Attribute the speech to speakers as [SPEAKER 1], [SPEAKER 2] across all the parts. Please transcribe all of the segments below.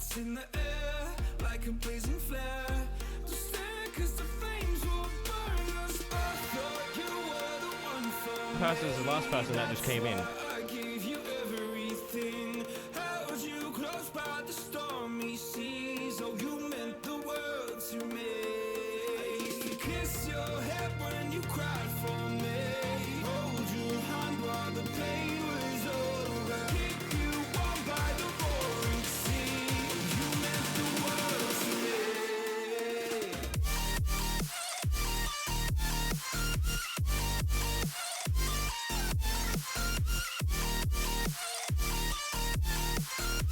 [SPEAKER 1] It's in the air like a blazing flare. Don't stare 'cause the flames will burn us. I thought you were the one for me.
[SPEAKER 2] Person is the last person that just came in.
[SPEAKER 1] I gave you everything, held you close by the stormy seas. Oh, you meant the world to me. I used to kiss your head when you cried for me. Hold your hand while the pain was over. Keep you warm by the roaring sea. You meant the world to me.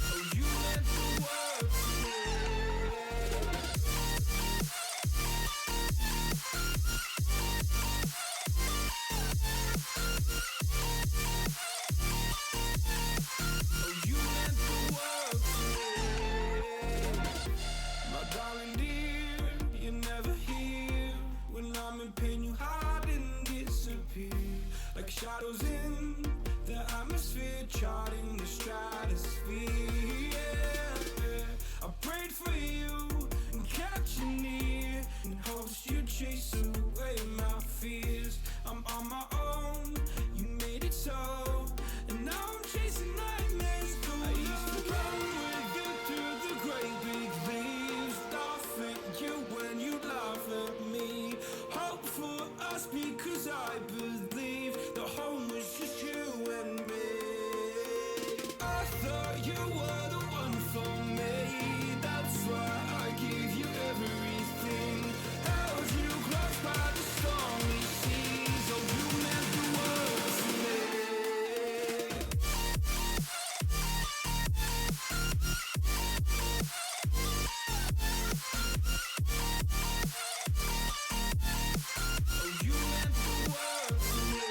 [SPEAKER 1] Oh, you meant the world to me. Oh, you meant the world to me. My darling dear, you're never here. When I'm in pain, you hide and disappear. Like shadows in the atmosphere, charting the stratosphere. Yeah. I prayed for you and kept you near in hopes you'd chase away my fears. I'm on my own, you made it so, and now I'm chasing nightmares. I used to run with you through the great big leaves, laugh at you when you laugh at me. Hope for us because I believe the home was just you and me. I thought you were the one for me. That's why I gave you everything. Held you close by the stormy seas. Oh, you meant the world to me. Oh, you meant the world to me.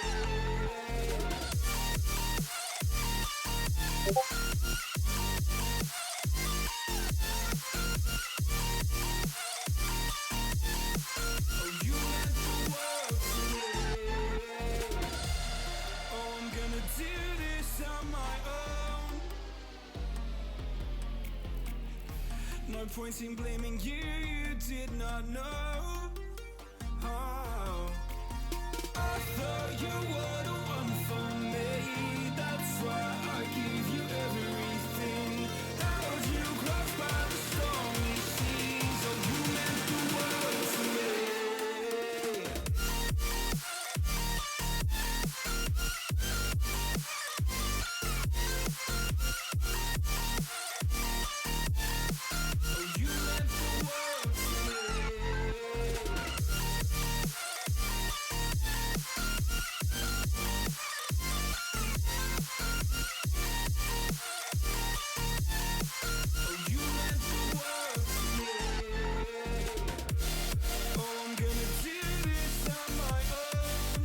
[SPEAKER 1] Oh, you meant the world to me. Oh, I'm gonna do this on my own. No point in blaming you, you did not know. Oh, I thought you were the one for me. That's why I gave you everything. Held you close by the stormy seas. Oh, you meant the world to me. Oh, you meant the world to me. Oh, you meant the world to me. Oh, I'm gonna do this on my own.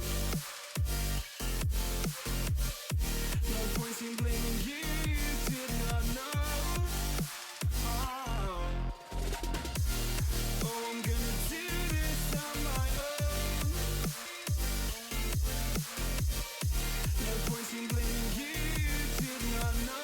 [SPEAKER 1] No point in blaming you, you did not know. Oh, oh, I'm gonna do this on my own. No point in blaming you, you did not know.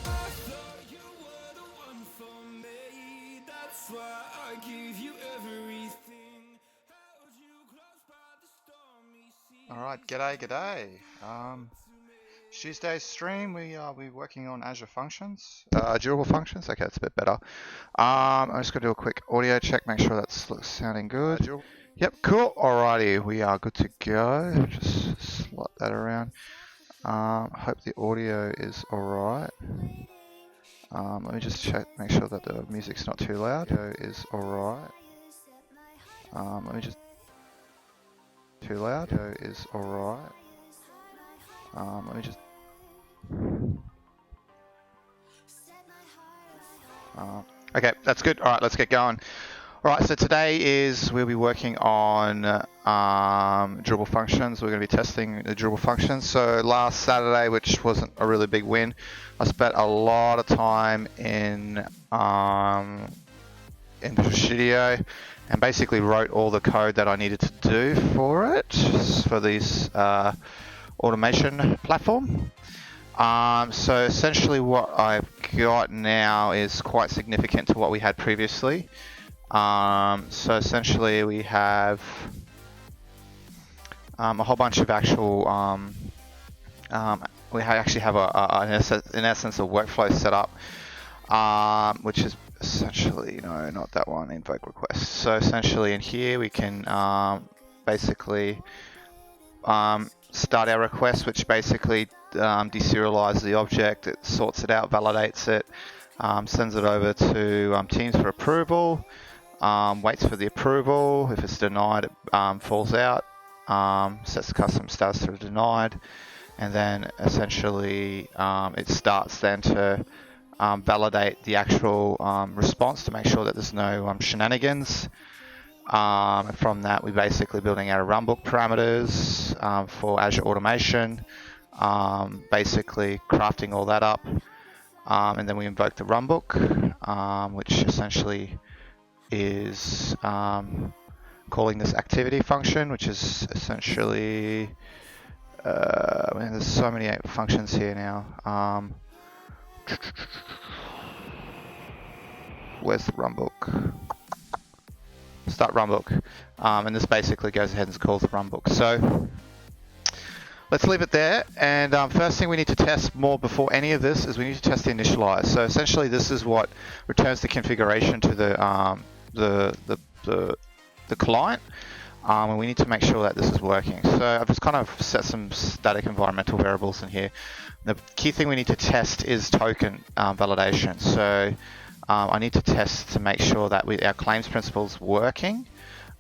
[SPEAKER 1] I thought you were the one for me. That's why I gave you everything. Held you close by the stormy sea.
[SPEAKER 3] Alright, g'day. Tuesday's stream, we'll be working on Azure functions, durable functions. Okay, that's a bit better. I'm just going to do a quick audio check, make sure that's looks sounding good. Yep, cool. Alrighty, we are good to go. Just slot that around. Hope the audio is alright. Let me just check, make sure that the music's not too loud. Audio is alright. Let me just too loud. Audio is alright. Let me just. Okay, that's good. All right, let's get going. All right, so today we'll be working on durable functions. We're going to be testing the durable functions. So last Saturday, which wasn't a really big win, I spent a lot of time in Visual Studio and basically wrote all the code that I needed to do for it, for this automation platform. So essentially what I've got now is quite significant to what we had previously. So essentially we have a whole bunch of actual, we actually have in essence a workflow set up, which is essentially, no, not that one, invoke request. So essentially in here we can basically start our request, which basically deserializes the object, it sorts it out, validates it, sends it over to Teams for approval, waits for the approval. If it's denied, it falls out, sets the custom status to denied, and then essentially it starts then to validate the actual response to make sure that there's no shenanigans. From that, we're basically building out a runbook parameters for Azure automation, basically crafting all that up, and then we invoke the runbook, which essentially is calling this activity function, which is essentially man, there's so many functions here now. Where's the runbook? Start runbook, and this basically goes ahead and calls the runbook. So let's leave it there. And first thing we need to test more before any of this is we need to test the initialize. So essentially, this is what returns the configuration to the client, and we need to make sure that this is working. So I've just kind of set some static environmental variables in here. The key thing we need to test is token validation. So I need to test to make sure that our claims principle is working.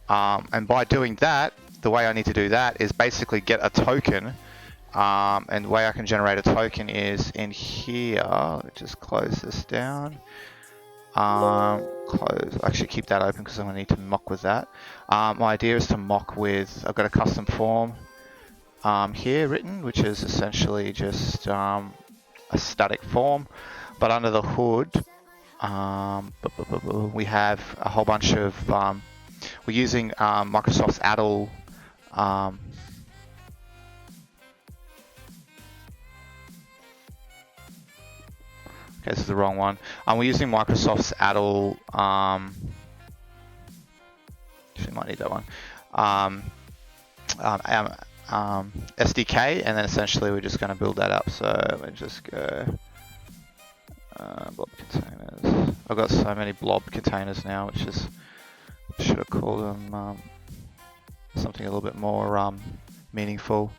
[SPEAKER 3] And by doing that, the way I need to do that is basically get a token. And the way I can generate a token is in here. Let me just close this down. Close. Actually, keep that open because I'm going to need to mock with that. My idea is to mock with, I've got a custom form here written, which is essentially just a static form. But under the hood, we have a whole bunch of, we're using Microsoft's Adel, okay, this is the wrong one. We're using Microsoft's Adel, actually might need that one, SDK, and then essentially we're just going to build that up. So let me just go, blob containers. I've got so many blob containers now, which is, should have called them something a little bit more meaningful.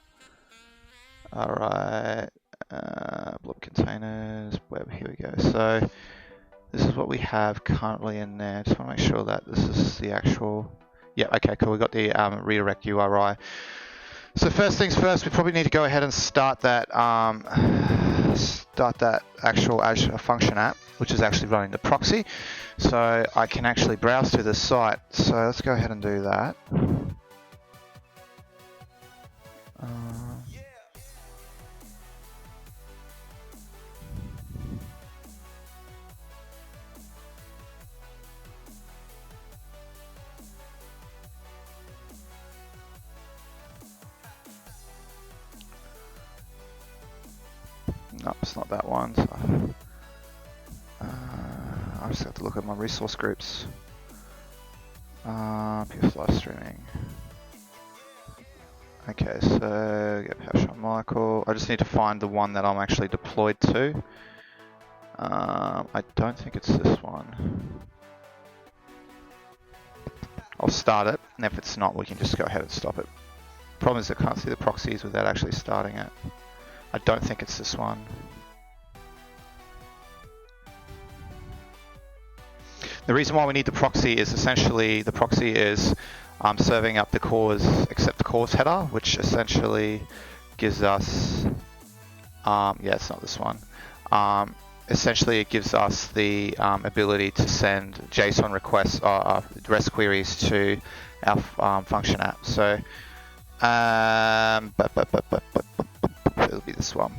[SPEAKER 3] Alright, blob containers, web, here we go. So this is what we have currently in there. Just want to make sure that this is the actual, yeah, okay, cool. We got the redirect URI. So first things first, we probably need to go ahead and start that actual Azure function app, which is actually running the proxy. So I can actually browse to this site. So let's go ahead and do that. Nope, it's not that one. So, I just have to look at my resource groups. PS live streaming. Okay, so get PowerShell Michael. I just need to find the one that I'm actually deployed to. I don't think it's this one. I'll start it, and if it's not, we can just go ahead and stop it. Problem is I can't see the proxies without actually starting it. I don't think it's this one. The reason why we need the proxy is essentially the proxy is serving up the cause, accept the cause header, which essentially gives us, yeah, it's not this one. Essentially, it gives us the ability to send JSON requests or REST queries to our function app. So, it'll be this one.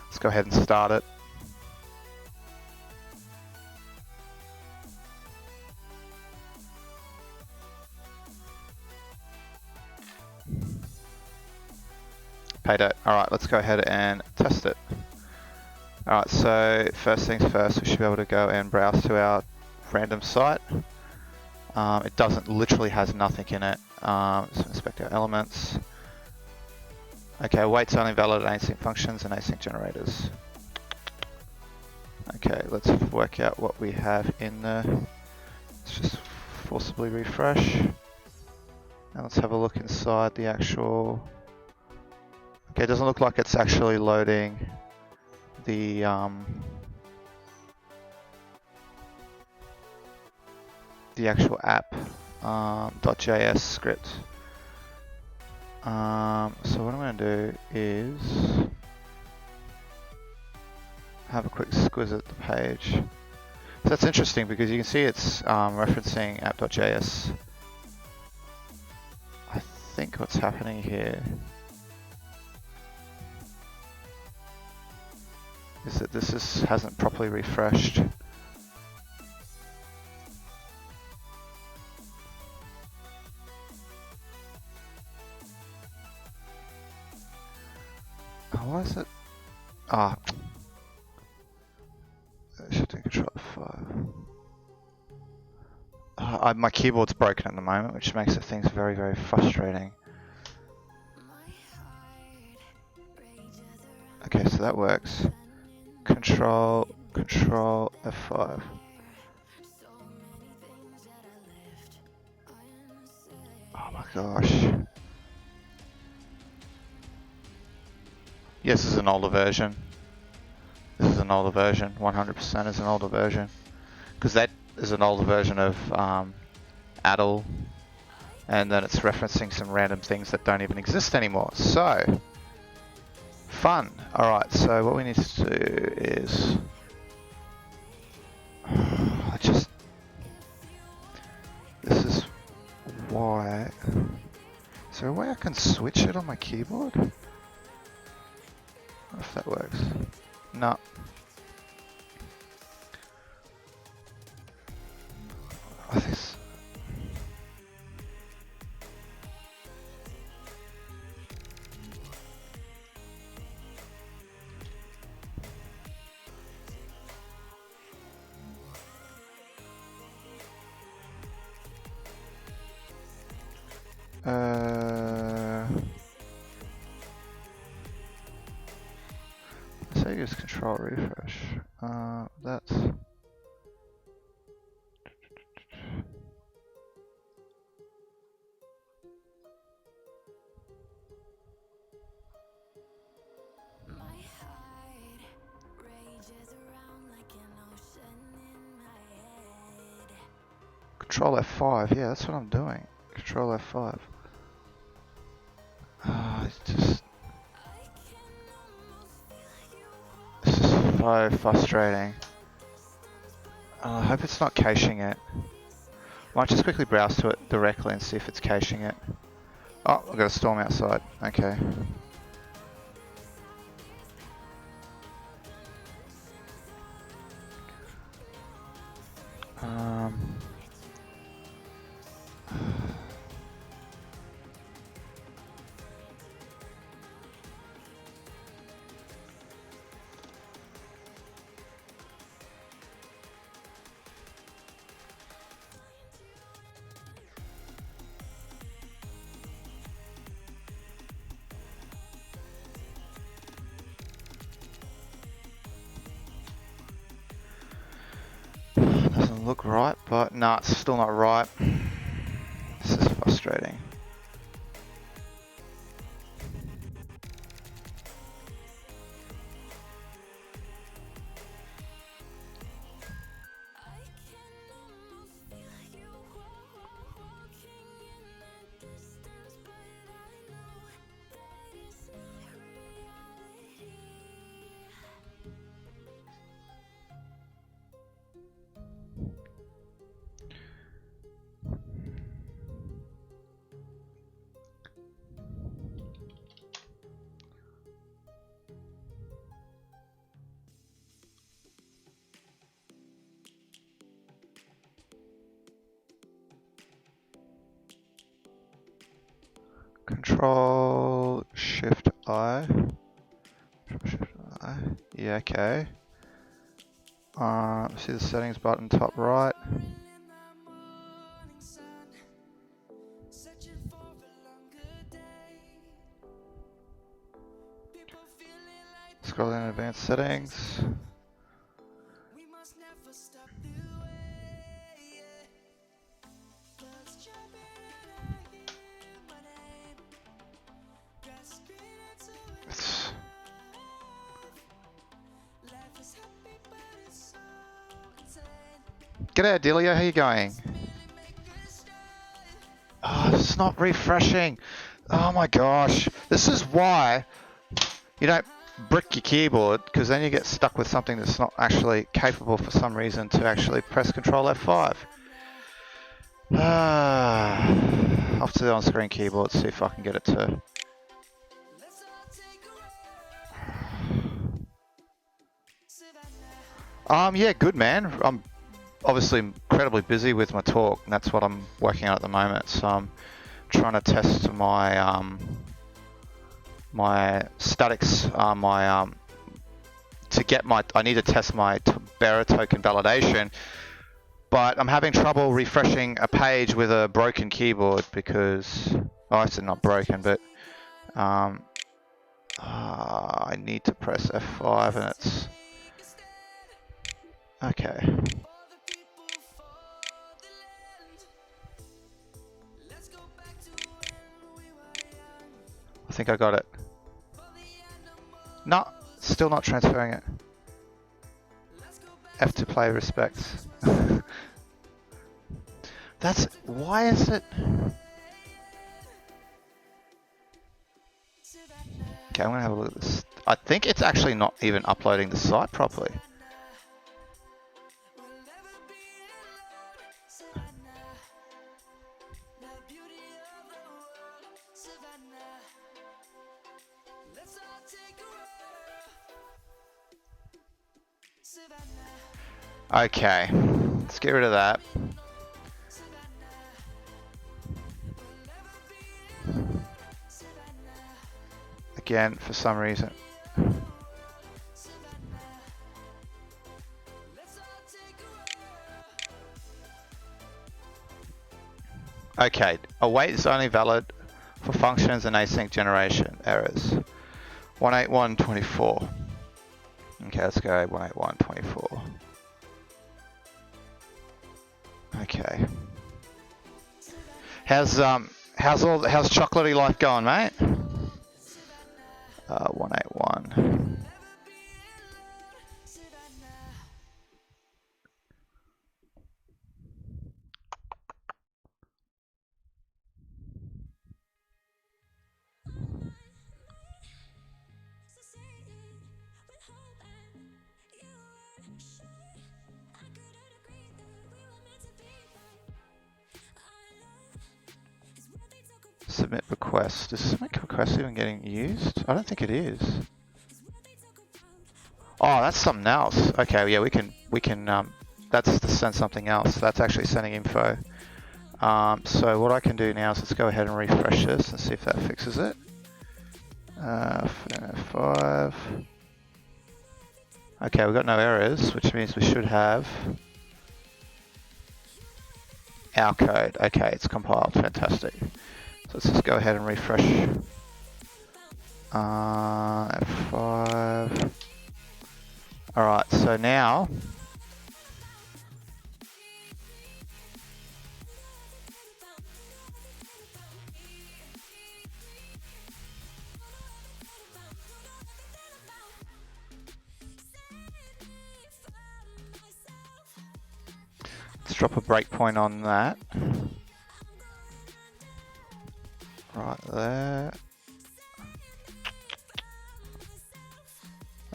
[SPEAKER 3] Let's go ahead and start it. Pay date. Alright, let's go ahead and test it. Alright, so first things first, we should be able to go and browse to our random site. It doesn't, literally has nothing in it. So inspect our elements. Okay, waits only valid at async functions and async generators. Okay, let's work out what we have in there. Let's just forcibly refresh. Now let's have a look inside the actual... Okay, it doesn't look like it's actually loading the actual app .js script. So what I'm going to do is have a quick squiz at the page. So that's interesting because you can see it's referencing app.js. I think what's happening here is that this hasn't properly refreshed. Why is it? Shifting control F5. My keyboard's broken at the moment, which makes things very, very frustrating. Okay, so that works. Control F5. Oh my gosh. Yes, this is an older version. This is an older version. 100% is an older version. Because that is an older version of ADL. And then it's referencing some random things that don't even exist anymore. So, fun. Alright, so what we need to do is... This is why... Is there a way I can switch it on my keyboard? I wonder if that works. No. This. Say use control refresh. That's. Control F5, yeah, that's what I'm doing. Control F5. It's just... This is so frustrating. I hope it's not caching it. Might just quickly browse to it directly and see if it's caching it. Oh, I've got a storm outside. Okay. Doesn't look right, but no, it's still not right. This is frustrating. Control Shift I. Yeah, okay. See the settings button top right. Scroll down to advanced settings. G'day Adelia, how you going? Oh, it's not refreshing. Oh my gosh. This is why you don't brick your keyboard, because then you get stuck with something that's not actually capable for some reason to actually press Control F5. Off to the on-screen keyboard, see if I can get it to... Yeah, good man. I'm obviously incredibly busy with my talk, and that's what I'm working on at the moment. So I'm trying to test my my statics, to get my... I need to test my bearer token validation, but I'm having trouble refreshing a page with a broken keyboard because... Oh, I said not broken, but I need to press F5 and it's... Okay. I think I got it. No, still not transferring it. F to play respects. That's... Why is it... Okay, I'm gonna have a look at this. I think it's actually not even uploading the site properly. Okay, let's get rid of that. Again, for some reason. Okay, await is only valid for functions and async generation errors. 181.24. Okay, let's go 181.24. Okay. How's chocolatey life going, mate? 181. Submit request. Is submit request even getting used? I don't think it is. Oh, that's something else. Okay, yeah, we can that's to send something else. That's actually sending info. So what I can do now is let's go ahead and refresh this and see if that fixes it. 5. Okay, we've got no errors, which means we should have our code. Okay, it's compiled. Fantastic. So let's just go ahead and refresh. F5. Alright, so now let's drop a breakpoint on that. Right there.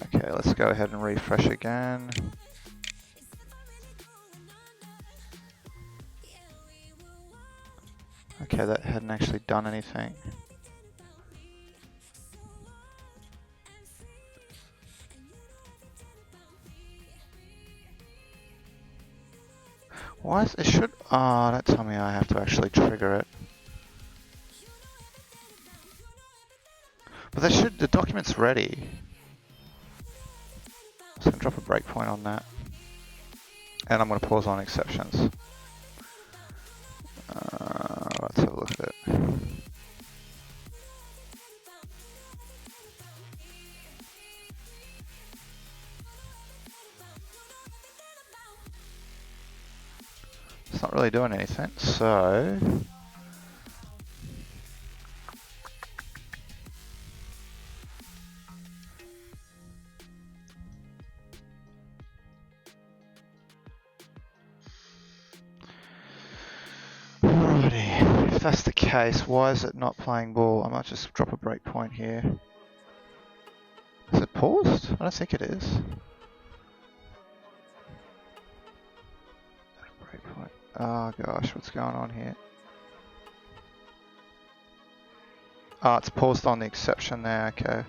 [SPEAKER 3] Okay, let's go ahead and refresh again. Okay, that hadn't actually done anything. Why is it should... Oh, don't tell me I have to actually trigger it. But the document's ready. So I'm gonna drop a breakpoint on that. And I'm gonna pause on exceptions. Let's have a look at it. It's not really doing anything, so alrighty. If that's the case, why is it not playing ball? I might just drop a breakpoint here. Is it paused? I don't think it is. Breakpoint. Oh gosh, what's going on here? Oh, it's paused on the exception there, okay.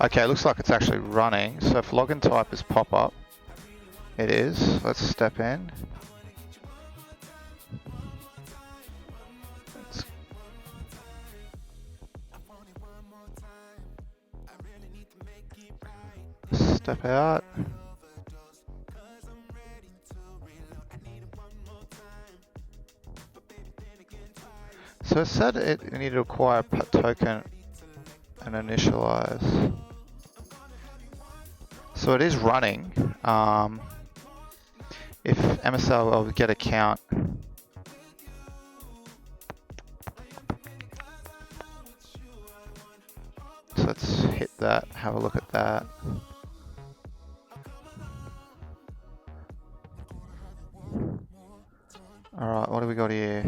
[SPEAKER 3] Okay, it looks like it's actually running. So if login type is pop-up, it is. Let's step in. Step out. So it said it needed to acquire a token and initialize. So it is running. If MSL will get a count. So let's hit that, have a look at that. Alright, what do we got here?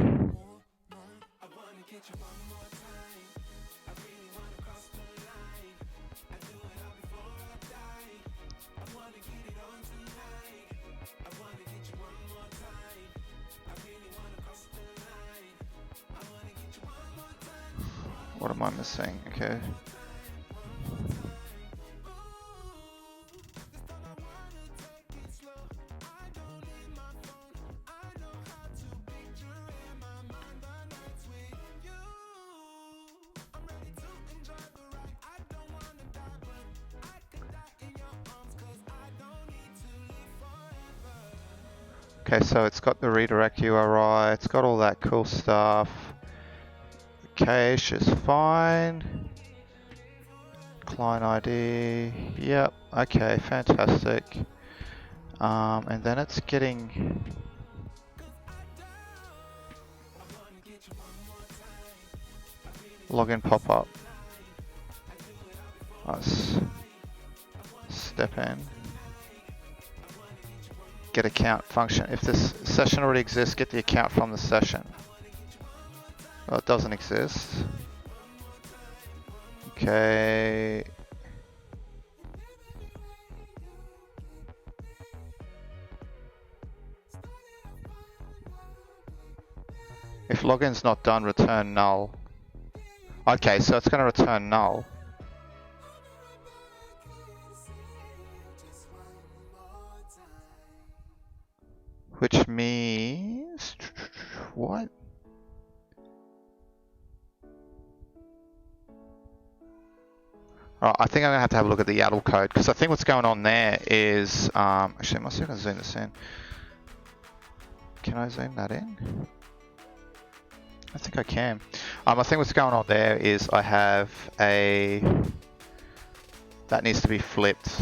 [SPEAKER 3] What am I missing? Okay. Okay, so it's got the redirect URI, it's got all that cool stuff. Cache is fine. Client ID, yep, okay, fantastic. And then it's getting login pop-up. Let's step in. Get account function. If this session already exists, get the account from the session. Well, it doesn't exist. Okay. If login's not done, return null. Okay, so it's going to return null. Which means... What? Alright, I think I'm going to have a look at the YADL code, because I think what's going on there is... actually, I must see if I can zoom this in. Can I zoom that in? I think I can. I think what's going on there is I have a... That needs to be flipped.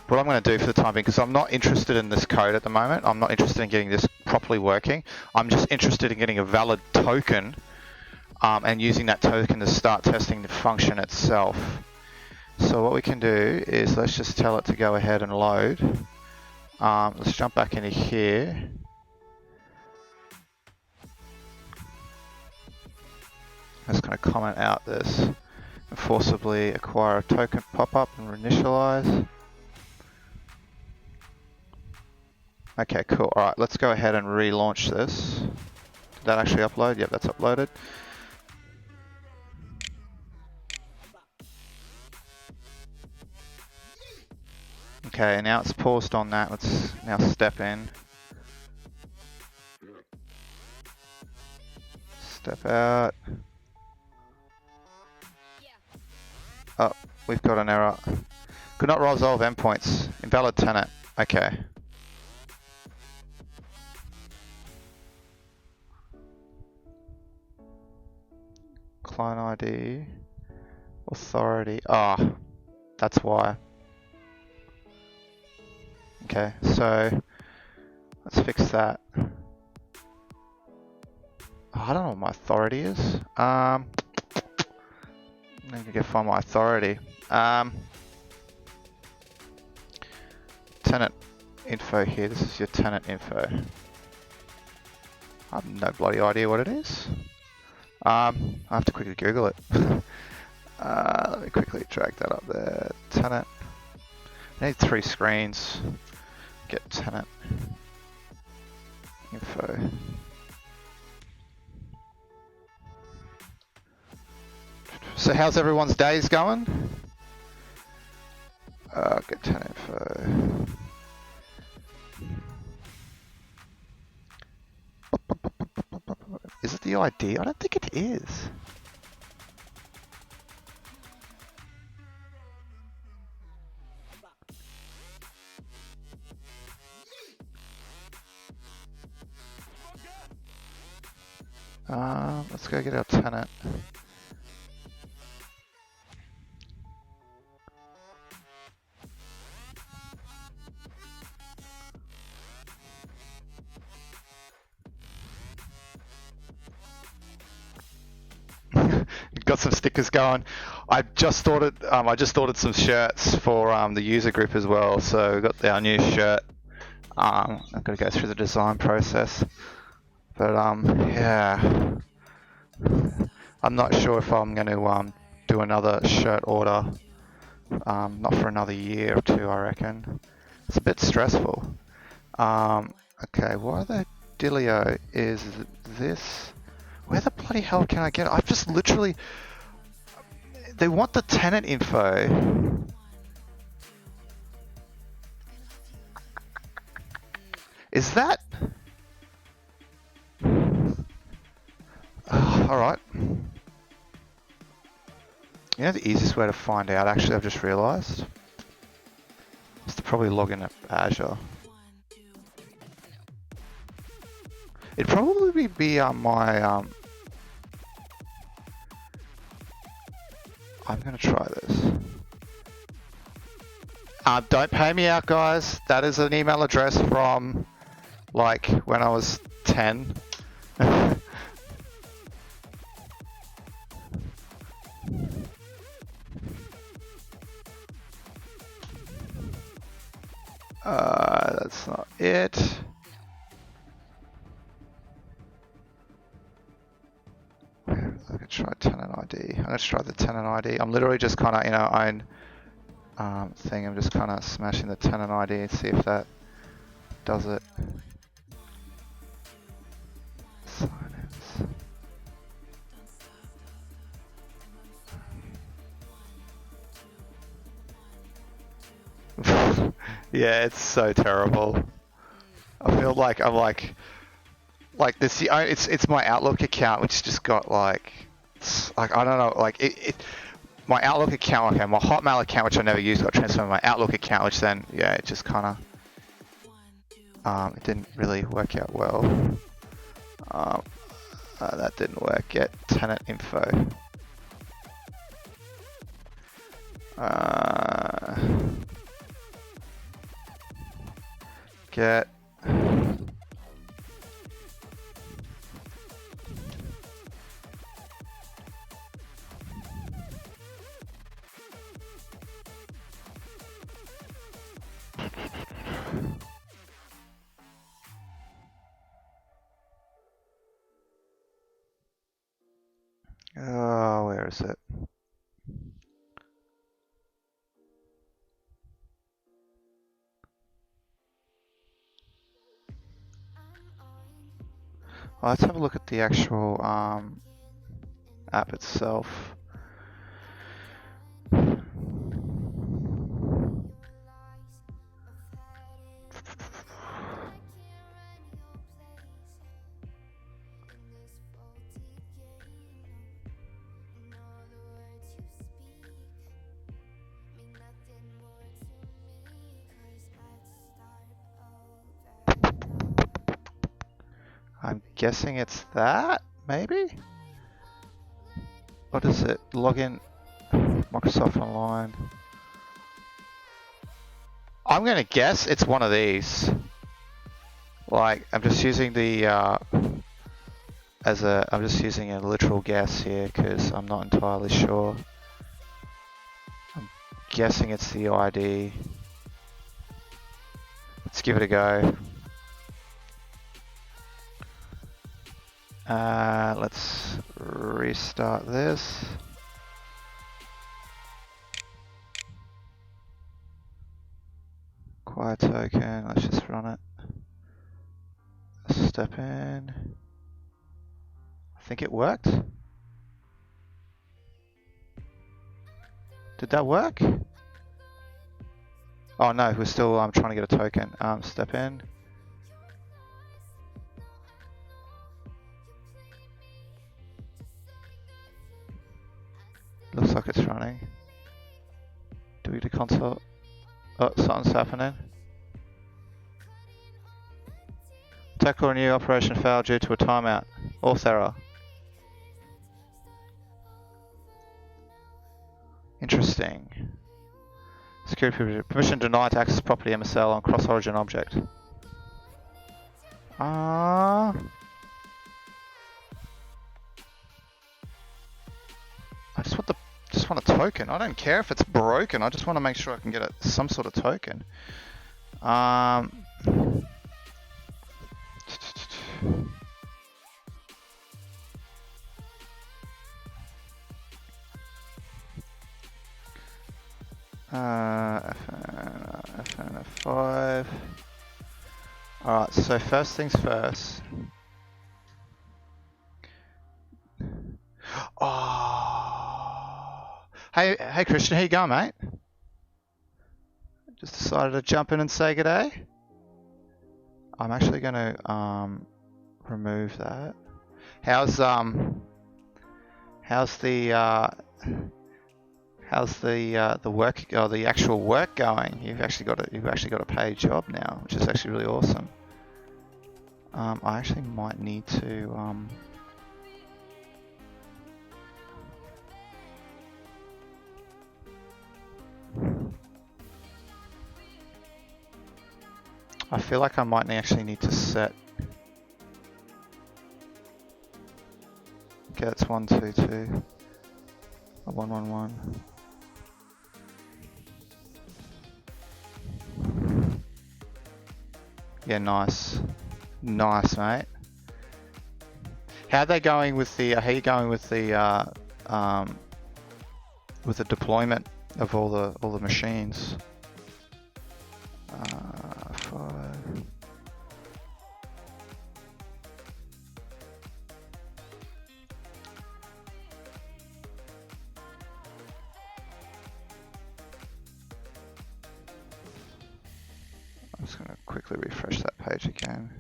[SPEAKER 3] What I'm going to do for the time being, because I'm not interested in this code at the moment, I'm not interested in getting this properly working. I'm just interested in getting a valid token and using that token to start testing the function itself. So what we can do is let's just tell it to go ahead and load. Let's jump back into here. I'm just going to comment out this and forcibly acquire a token pop-up and initialize. Okay, cool. Alright, let's go ahead and relaunch this. Did that actually upload? Yep, that's uploaded. Okay, now it's paused on that. Let's now step in. Step out. Oh, we've got an error. Could not resolve endpoints. Invalid tenant. Okay. Client ID. Authority. Ah, that's why. Okay, so let's fix that. Oh, I don't know what my authority is. I need to go find my authority. Tenant info here. This is your tenant info. I have no bloody idea what it is. I have to quickly Google it. Let me quickly drag that up there. Tenant. I need 3 screens. Get tenant info. So how's everyone's days going? Get tenant info. Is it the ID? I don't think it is. Let's go get our tenant. Got some stickers going. I just ordered some shirts for the user group as well. So we got our new shirt. I've got to go through the design process, but yeah, I'm not sure if I'm going to do another shirt order. Not for another year or 2, I reckon. It's a bit stressful. Okay, why the dealio is this? Where the bloody hell can I get it? I've just literally... They want the tenant info. Is that... Alright. You know the easiest way to find out, actually, I've just realised? Is to probably log in at Azure. It'd probably be my... I'm gonna try this. Don't pay me out, guys. That is an email address from, like, when I was 10. That's not it. I could try tenant ID. I'm gonna try the tenant ID. I'm literally just kind of, own thing. I'm just kind of smashing the tenant ID and see if that does it. Silence. Yeah, it's so terrible. I feel like I'm like this. It's my Outlook account, which just got like I don't know, like my Outlook account, okay, my Hotmail account, which I never used, got transferred to my Outlook account, which then it just kind of it didn't really work out well. That didn't work. Get tenant info. Get where is it? Well, let's have a look at the actual app itself. I'm guessing it's that, maybe? What is it? Login, Microsoft Online. I'm gonna guess it's one of these. Like, I'm just using the, I'm just using a literal guess here because I'm not entirely sure. I'm guessing it's the ID. Let's give it a go. Let's restart this. Acquire token, let's just run it. Step in. I think it worked. Did that work? Oh no, we're still trying to get a token. Step in. Looks like it's running. Do we do console? Oh, something's happening. Tackle a new operation failed due to a timeout. Auth error. Interesting. Security permission denied to access property MSL on cross-origin object. I just want a token. I don't care if it's broken. I just want to make sure I can get some sort of token. FN F5. Alright, so first things first. Oh. Hey Christian, how you going, mate? Just decided to jump in and say good day. I'm actually going to remove that. How's the work, or the actual work going? You've actually got a paid job now, which is actually really awesome. I actually might need to I feel like I might actually need to set. Okay, it's 122. 111. Yeah, nice, mate. How are they going with the? How are you going with the deployment of all the machines? 5. I'm just going to quickly refresh that page again.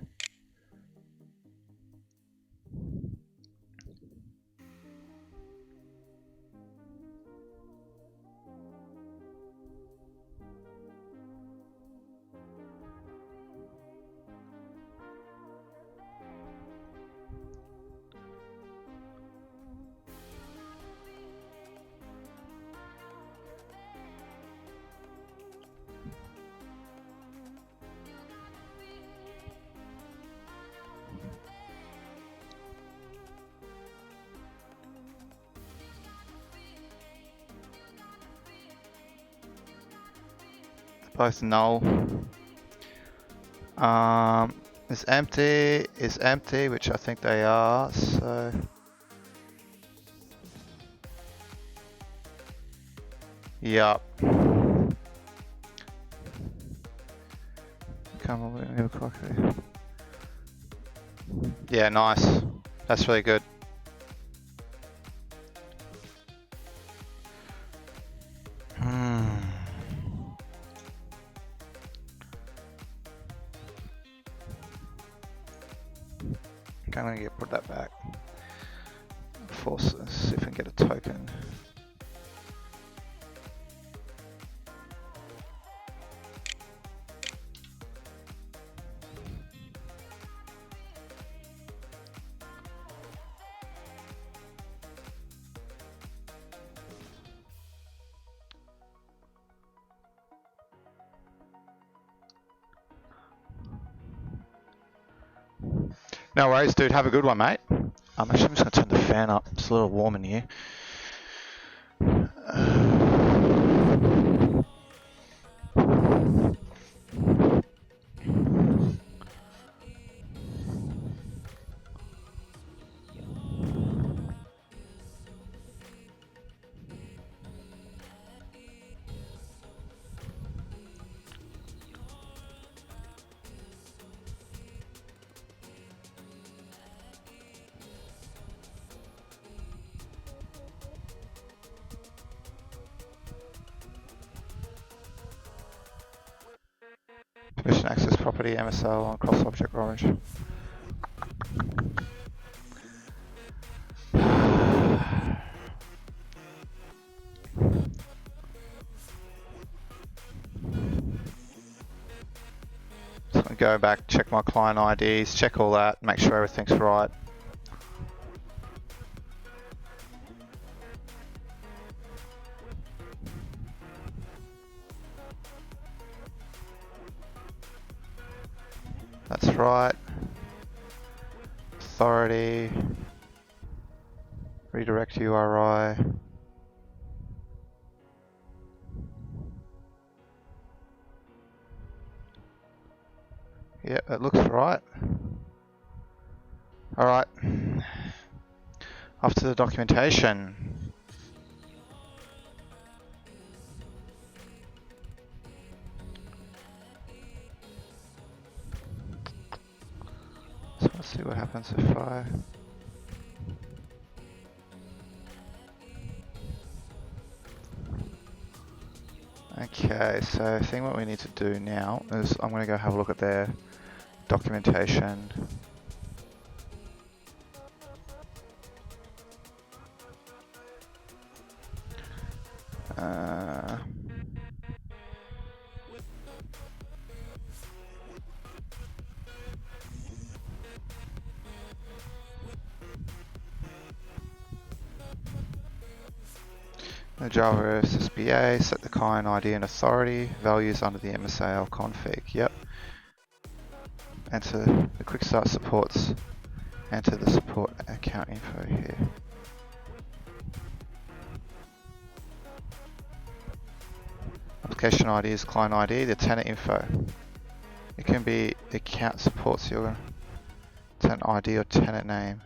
[SPEAKER 3] Both null. Is empty, which I think they are, so yep. Come on, yeah, nice. That's really good. I'm gonna put that back. Force this, see if I can get a token. No worries, dude. Have a good one, mate. Actually, I'm just going to turn the fan up. It's a little warm in here. Permission access property, MSL on cross object orange. So I'm gonna go back, check my client IDs, check all that, make sure everything's right. That's right. Authority. Redirect URI. Yep, it looks right. Alright. Off to the documentation. So let's see what happens if I... Okay, so I think what we need to do now is I'm going to go have a look at their documentation. The Java SSBA, set the client ID and authority, values under the MSAL config, yep. Enter the quick start supports, enter the support account info here. Application ID is client ID, the tenant info. It can be account supports your tenant ID or tenant name.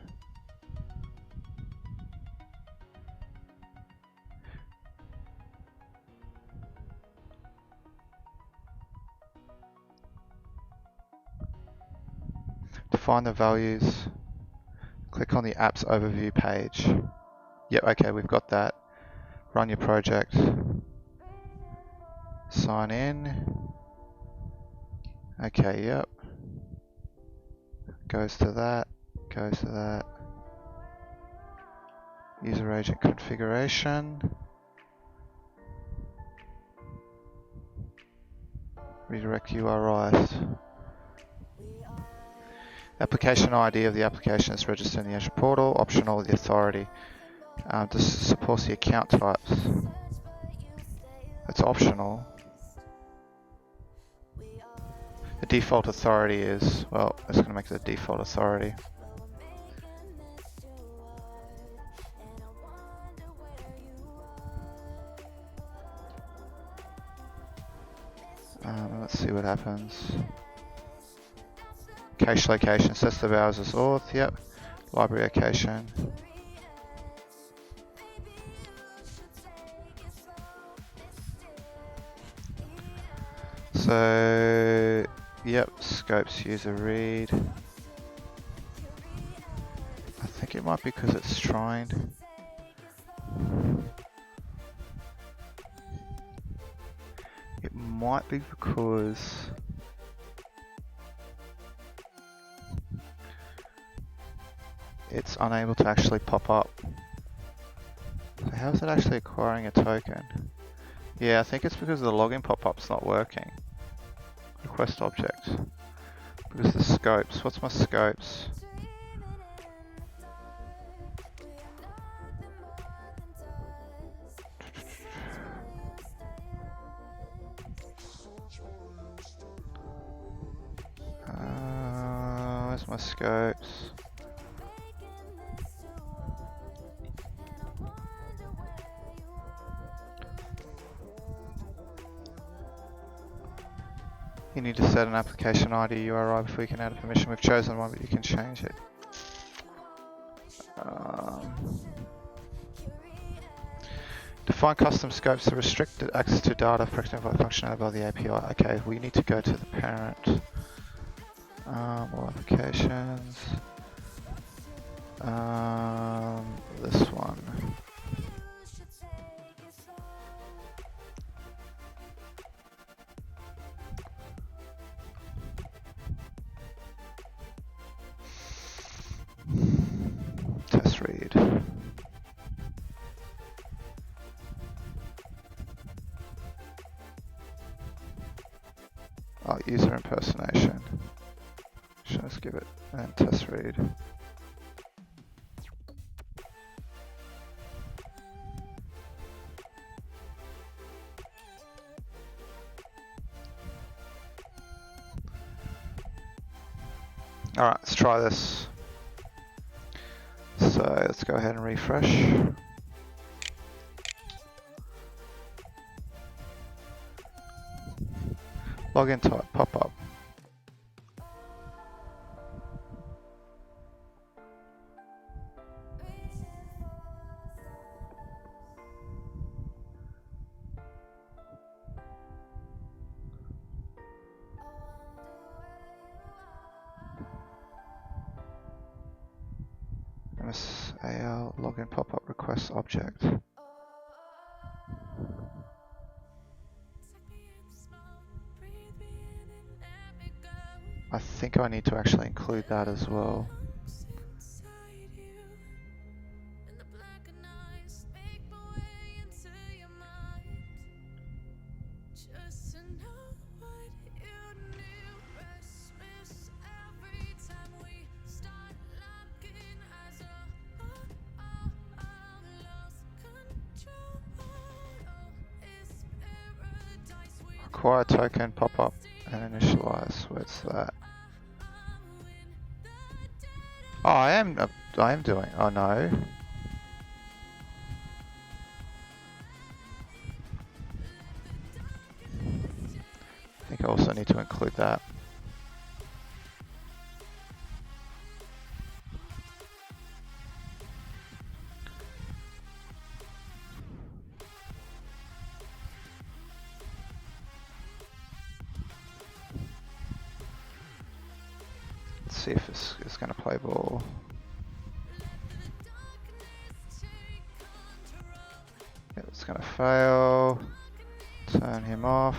[SPEAKER 3] Define the values, click on the apps overview page. Yep, okay, we've got that. Run your project. Sign in. Okay, yep. Goes to that, goes to that. User agent configuration. Redirect URIs. Application ID of the application is registered in the Azure portal. Optional, the authority. This supports the account types. It's optional. The default authority is, well, it's going to make it the default authority. Let's see what happens. Cache location sets the values as auth, yep. Library location. So, yep, scopes user read. I think it might be because it's shrined. It might be because it's unable to actually pop up. So how is it actually acquiring a token? Yeah, I think it's because the login pop-up's not working. Request object. Because the scopes. What's my scopes? Where's my scopes. You need to set an application ID URI before you can add a permission. We've chosen one, but you can change it. Define custom scopes to restrict access to data for functionality by the API. Okay, we need to go to the parent. All applications. This one. Test read. Oh, user impersonation. Should I just give it and test read? Alright, let's try this. So let's go ahead and refresh. Login type pop-up. MSAL login pop-up request object. I think I need to actually include that as well. Acquire token pop-up and initialize. Where's that? Oh, I am doing. Oh no. I think I also need to include that. Let's see if it's going to play ball. Yeah, it's going to fail. Turn him off.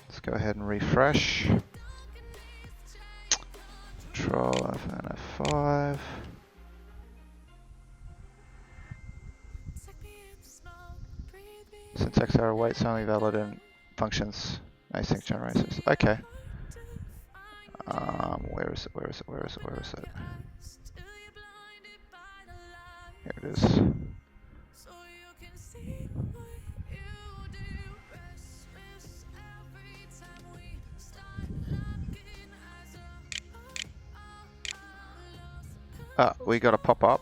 [SPEAKER 3] Let's go ahead and refresh. Control F and F5. Syntax error, waits only valid in functions async generators. Okay. Where is it? Where is it? Where is it? Where is it? Here it is. Ah, we got a pop-up.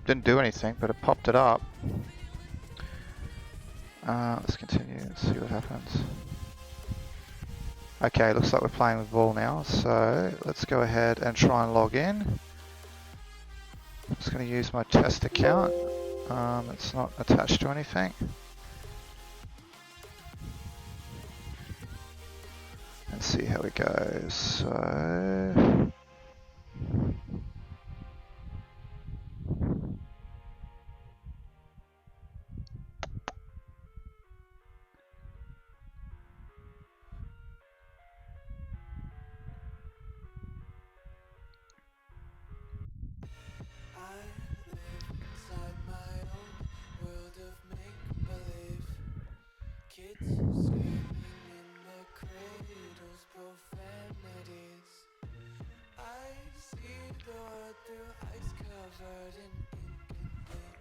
[SPEAKER 3] Didn't do anything, but it popped it up. Let's continue and see what happens. Okay, looks like we're playing with ball now, so let's go ahead and try and log in. I'm just going to use my test account. It's not attached to anything. And see how it goes. So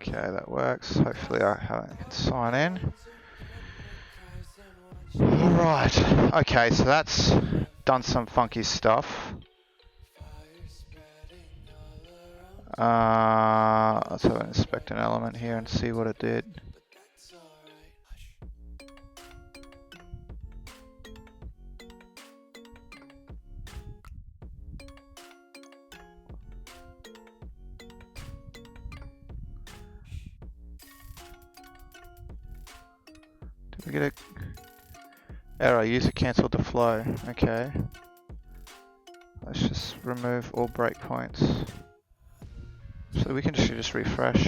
[SPEAKER 3] Okay, that works. Hopefully I can sign in. Alright, okay, so that's done some funky stuff. Let's have an inspect an element here and see what it did. Did we get a error? User cancelled the flow. Okay. Let's just remove all breakpoints. So we can just refresh.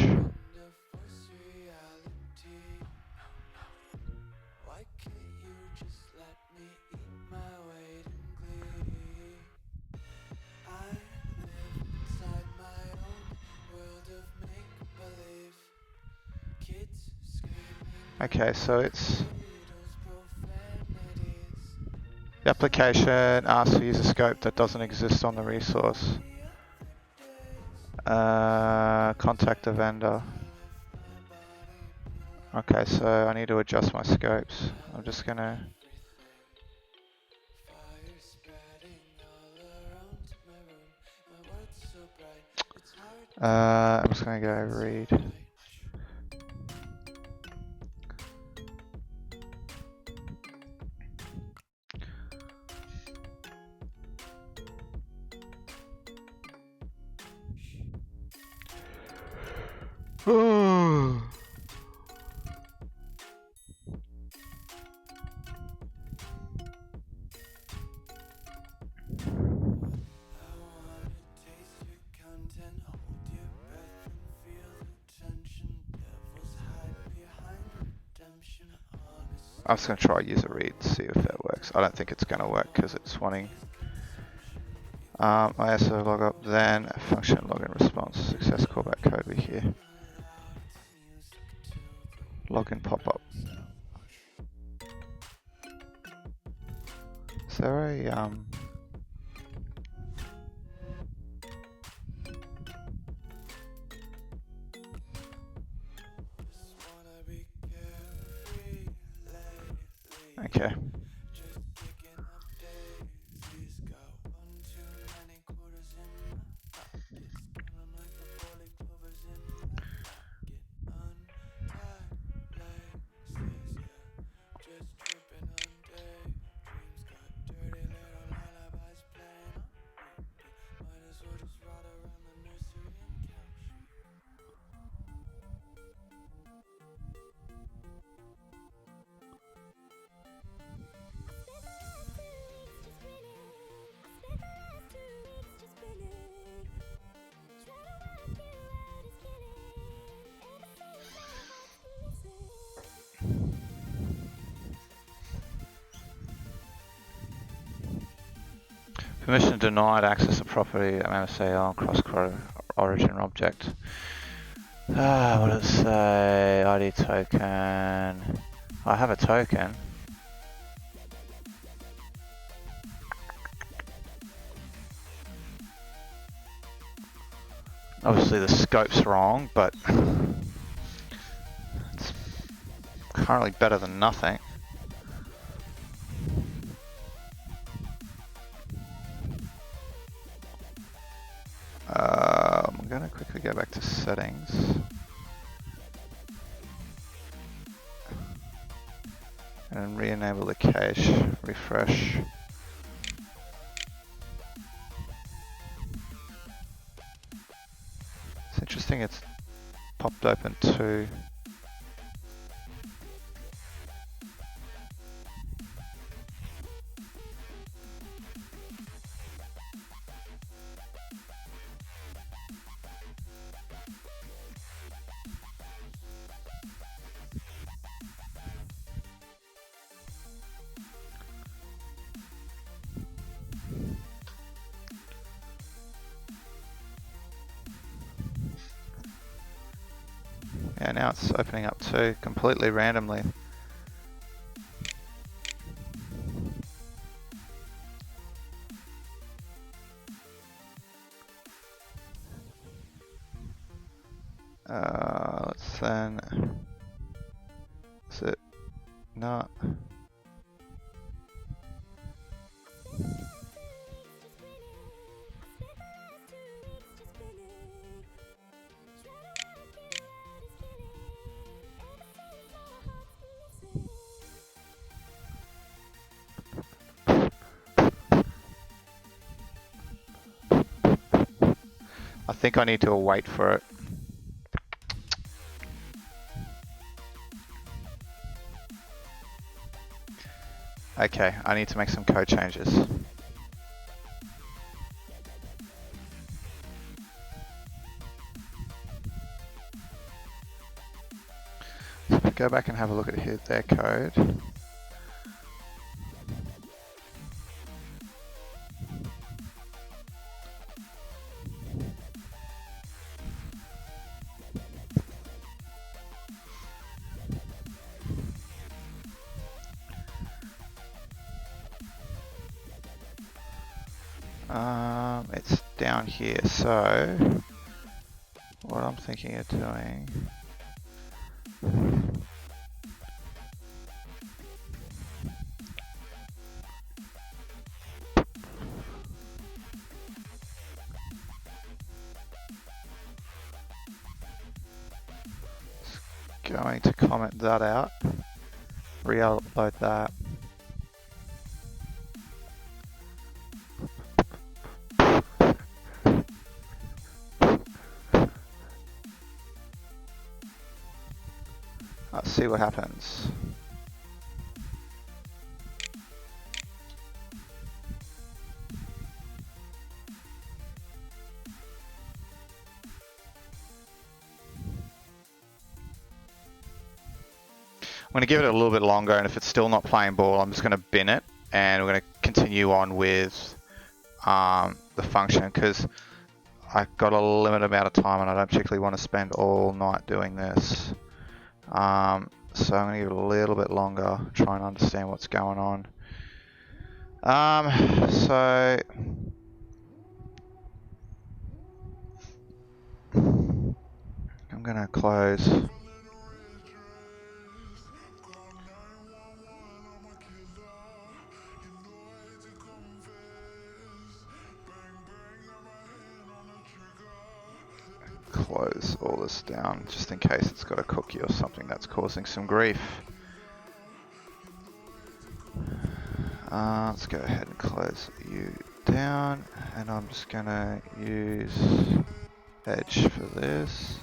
[SPEAKER 3] Okay, so it's the application asks to use a scope that doesn't exist on the resource. Contact the vendor. Okay, so I need to adjust my scopes. I'm just gonna I'm just gonna go read. I'm just going to try user read, see if that works. I don't think it's going to work because it's wanting ISO log up, then function login response, success callback code we hear. Login pop up. Is there a okay. Permission denied, access to property, MSAL, cross-origin object. What does it say? ID token. I have a token. Obviously the scope's wrong, but it's currently better than nothing. I'm gonna quickly go back to settings. And re-enable the cache, refresh. It's interesting it's popped open too. Yeah, now it's opening up too, completely randomly. Let's then. Is it not? I think I need to wait for it. Okay, I need to make some code changes. So if we go back and have a look at their code. It's down here, so what I'm thinking of doing is going to comment that out, re-upload that. Let's see what happens. I'm going to give it a little bit longer, and if it's still not playing ball, I'm just going to bin it, and we're going to continue on with the function, because I've got a limited amount of time and I don't particularly want to spend all night doing this. So I'm going to give it a little bit longer, try and understand what's going on. So I'm going to close. Close all this down just in case it's got a cookie or something that's causing some grief. Let's go ahead and close you down, and I'm just gonna use Edge for this.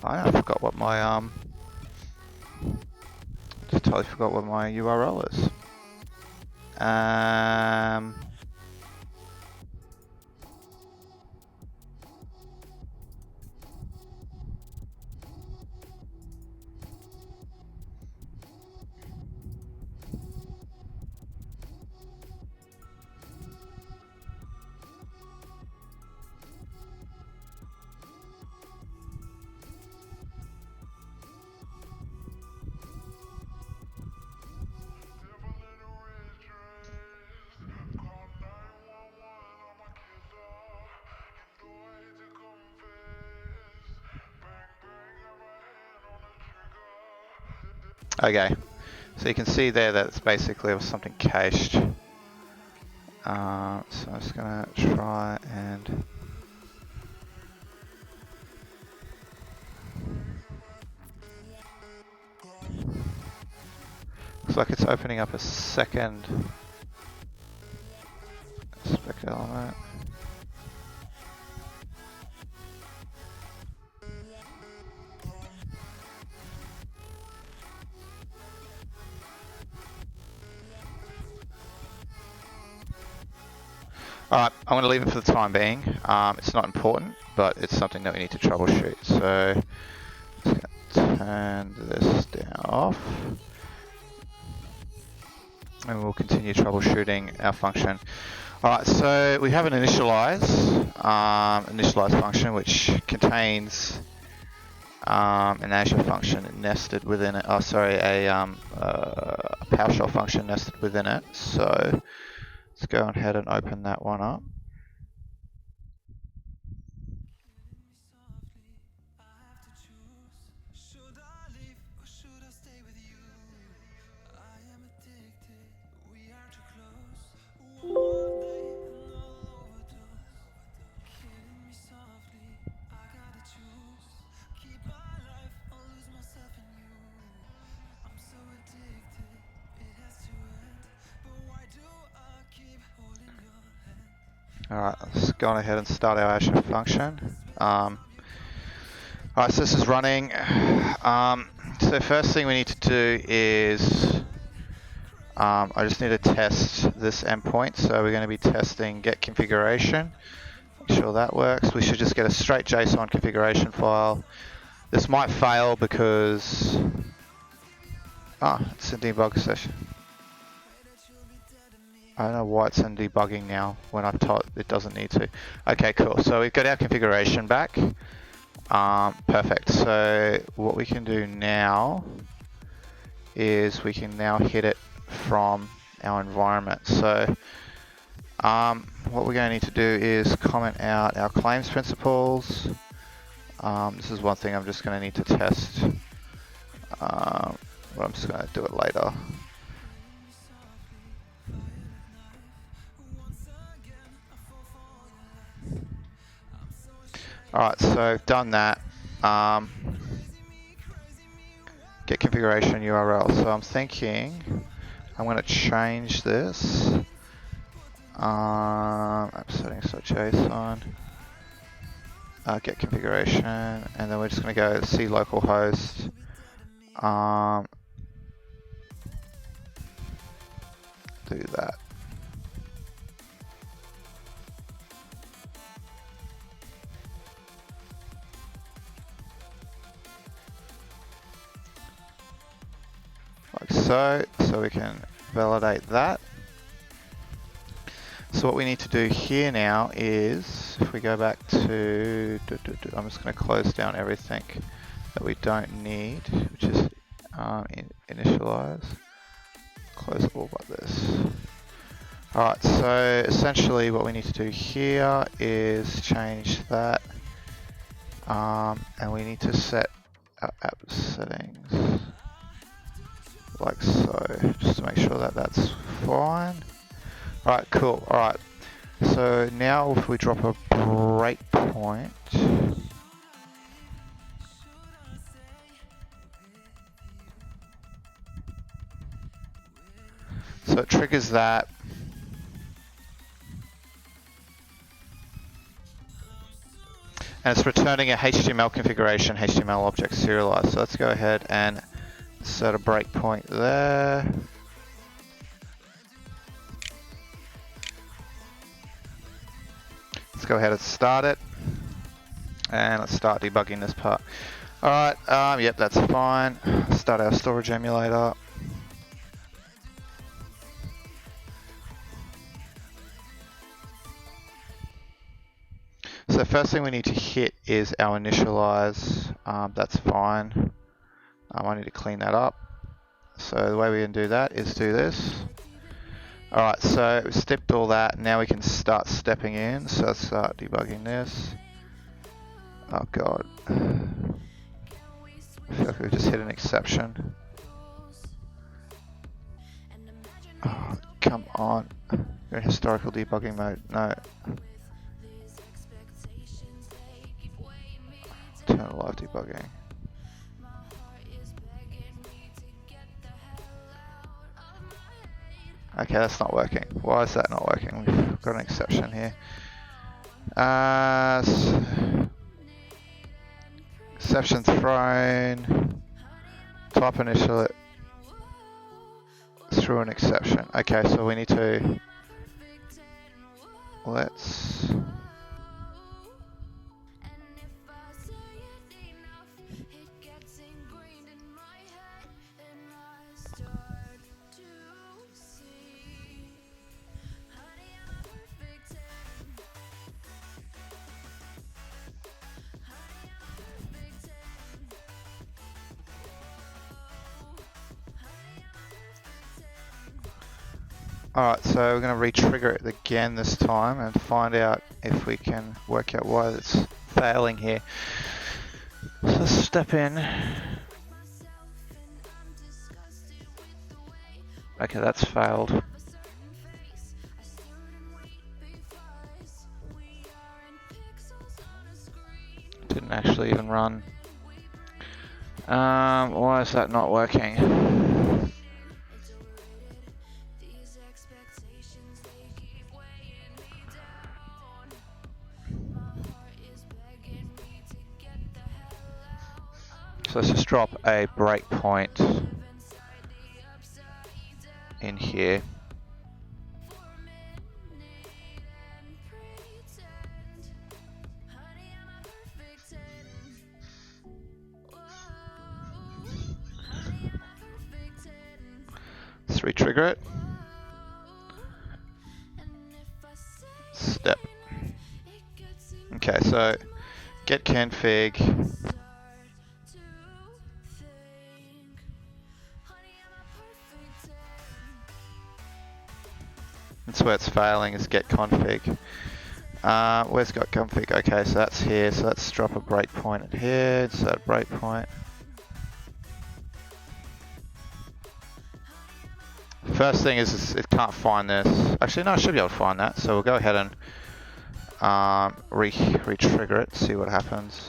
[SPEAKER 3] I forgot what my just totally forgot what my URL is. Okay, so you can see there that it's basically something cached. So I'm just gonna try and looks like it's opening up a second spec element. Alright, I'm going to leave it for the time being. It's not important, but it's something that we need to troubleshoot. So, just going to turn this down off. And we'll continue troubleshooting our function. Alright, so we have an initialize function which contains an Azure function nested within it. Oh, sorry, a PowerShell function nested within it. So let's go ahead and open that one up. Alright, let's go on ahead and start our Azure function. Alright, so this is running. So first thing we need to do is I just need to test this endpoint. So we're going to be testing get configuration. Make sure that works. We should just get a straight JSON configuration file. This might fail because it's a debug session. I don't know why it's in debugging now when I've told it doesn't need to. Okay, cool. So we've got our configuration back. Perfect. So what we can do now is we can now hit it from our environment. So what we're going to need to do is comment out our claims principles. This is one thing I'm just going to need to test. But I'm just going to do it later. Alright, so I've done that. Get configuration URL. So I'm thinking I'm going to change this. App settings.json. Get configuration, and then we're just going to go see localhost. Do that. Like so we can validate that. So what we need to do here now is, if we go back to, I'm just going to close down everything that we don't need, which is initialize, close it all like this. Alright, so essentially what we need to do here is change that, and we need to set our app settings like so, just to make sure that that's fine. Alright, cool. Alright, so now if we drop a breakpoint, so it triggers that. And it's returning a HTML configuration, HTML object serialized. So let's go ahead and set a breakpoint there. Let's go ahead and start it. And let's start debugging this part. Alright, yep, that's fine. Start our storage emulator. So the first thing we need to hit is our initialize. That's fine. I need to clean that up. So the way we can do that is do this. Alright, so we've stepped all that. Now we can start stepping in. So let's start debugging this. Oh god. I feel like we just hit an exception. Oh, come on. You're in historical debugging mode. No. Turn on live debugging. Okay, that's not working. Why is that not working? We've got an exception here. Exception thrown. Type initial it through an exception. Okay, so we need to. Let's. Alright, so we're going to re-trigger it again this time and find out if we can work out why it's failing here. So let's step in. Okay, that's failed. Didn't actually even run. Why is that not working? So let's just drop a breakpoint in here. Let's re-trigger it. Step. Okay, so get config. That's where it's failing, is get config. Where's got config? Okay, so that's here. So let's drop a breakpoint in here. Insert breakpoint. First thing is it can't find this. Actually, no, I should be able to find that. So we'll go ahead and re-trigger it, see what happens.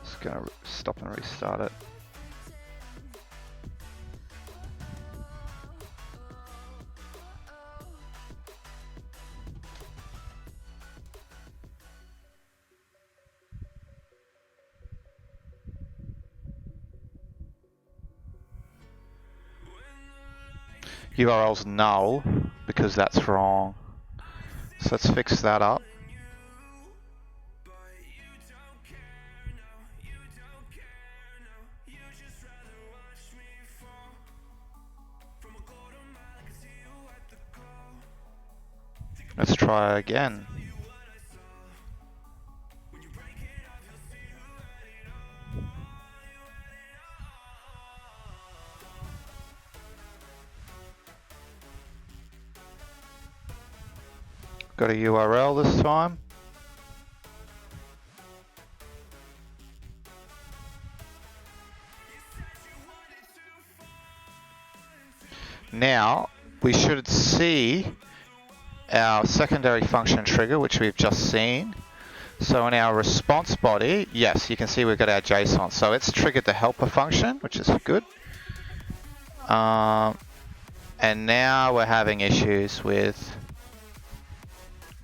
[SPEAKER 3] Just gonna stop and restart it. URL's null because that's wrong. So let's fix that up. Let's try again. Got a URL this time. Now we should see our secondary function trigger, which we've just seen. So in our response body, yes, you can see we've got our JSON. So it's triggered the helper function, which is good. And now we're having issues with,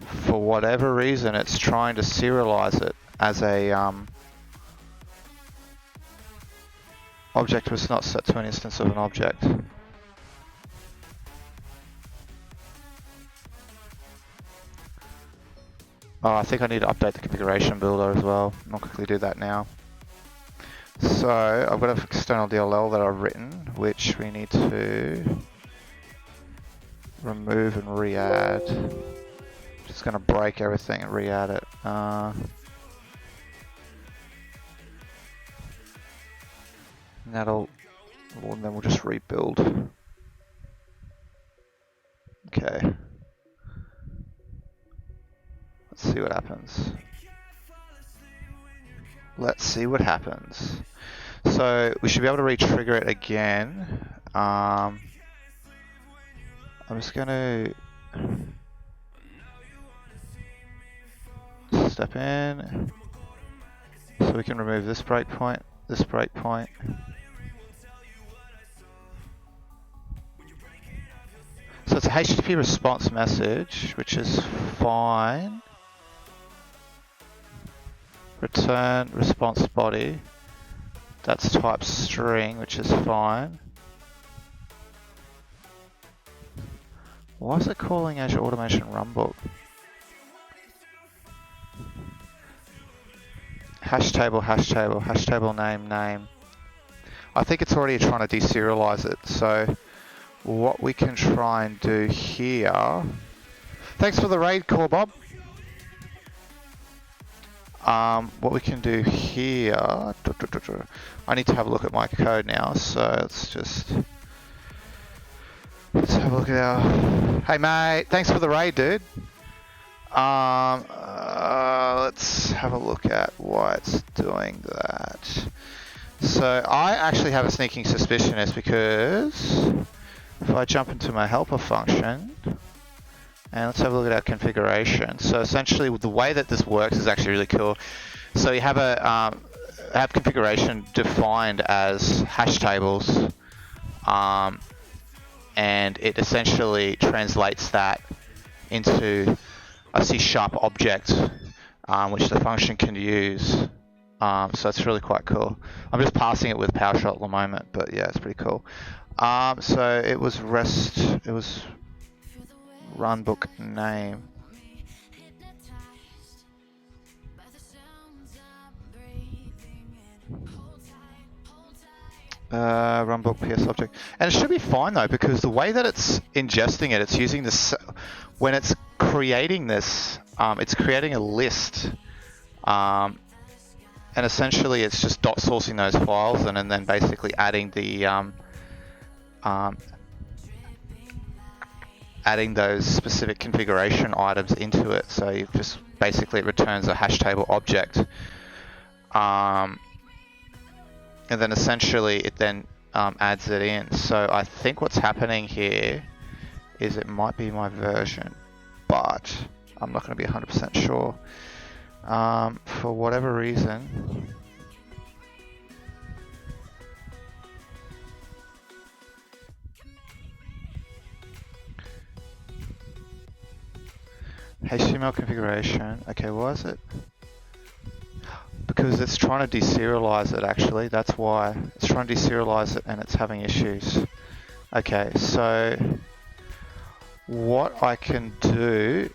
[SPEAKER 3] for whatever reason, it's trying to serialize it as a object was not set to an instance of an object. Oh, I think I need to update the configuration builder as well. I'll quickly do that now. So I've got an external DLL that I've written, which we need to remove and re-add. Just going to break everything and re-add it. That'll, and then we'll just rebuild. Okay. Let's see what happens. Let's see what happens. So we should be able to re-trigger it again. I'm just going to step in so we can remove this breakpoint, this breakpoint. So it's a HTTP response message, which is fine. Return response body. That's type string, which is fine. Why is it calling Azure Automation Runbook? Hash table, hash table, hash table name, name. I think it's already trying to deserialize it. So what we can try and do here. Thanks for the raid, Core Bob. what we can do here, I need to have a look at my code now, so let's have a look at our, hey mate, thanks for the raid, dude. Let's have a look at why it's doing that. So I actually have a sneaking suspicion it's because if I jump into my helper function, and let's have a look at our configuration. So essentially the way that this works is actually really cool. So you have have configuration defined as hash tables, and it essentially translates that into a C# object, which the function can use. So it's really quite cool. I'm just passing it with PowerShell at the moment, but yeah, it's pretty cool. So it was runbook name. Runbook PS object, and it should be fine though, because the way that it's ingesting it, it's using this when it's creating this, it's creating a list, and essentially it's just dot sourcing those files and then basically adding the adding those specific configuration items into it. So you just basically it returns a hash table object, and then essentially it then adds it in. So I think what's happening here is it might be my version, but I'm not going to be 100% sure. For whatever reason, HTML configuration. Okay, why is it? Because it's trying to deserialize it actually. That's why it's trying to deserialize it and it's having issues. Okay, so what I can do,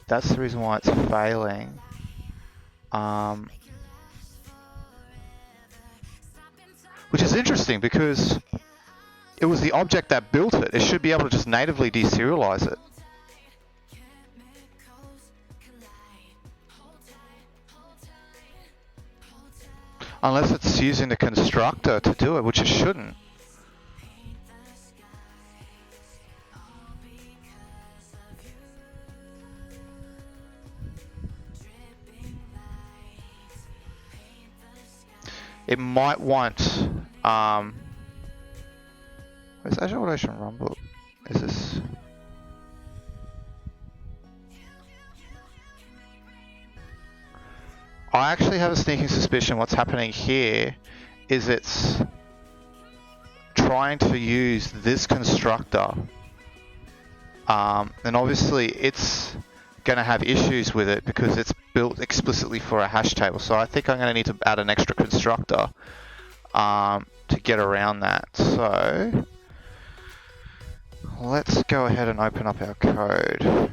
[SPEAKER 3] that's the reason why it's failing. Which is interesting because it was the object that built it. It should be able to just natively deserialize it. Unless it's using the constructor to do it, which it shouldn't. It might want, where's Azure Automation Runbook? Is this? I actually have a sneaking suspicion what's happening here is it's trying to use this constructor, and obviously it's going to have issues with it because it's built explicitly for a hash table. So I think I'm going to need to add an extra constructor to get around that. So let's go ahead and open up our code.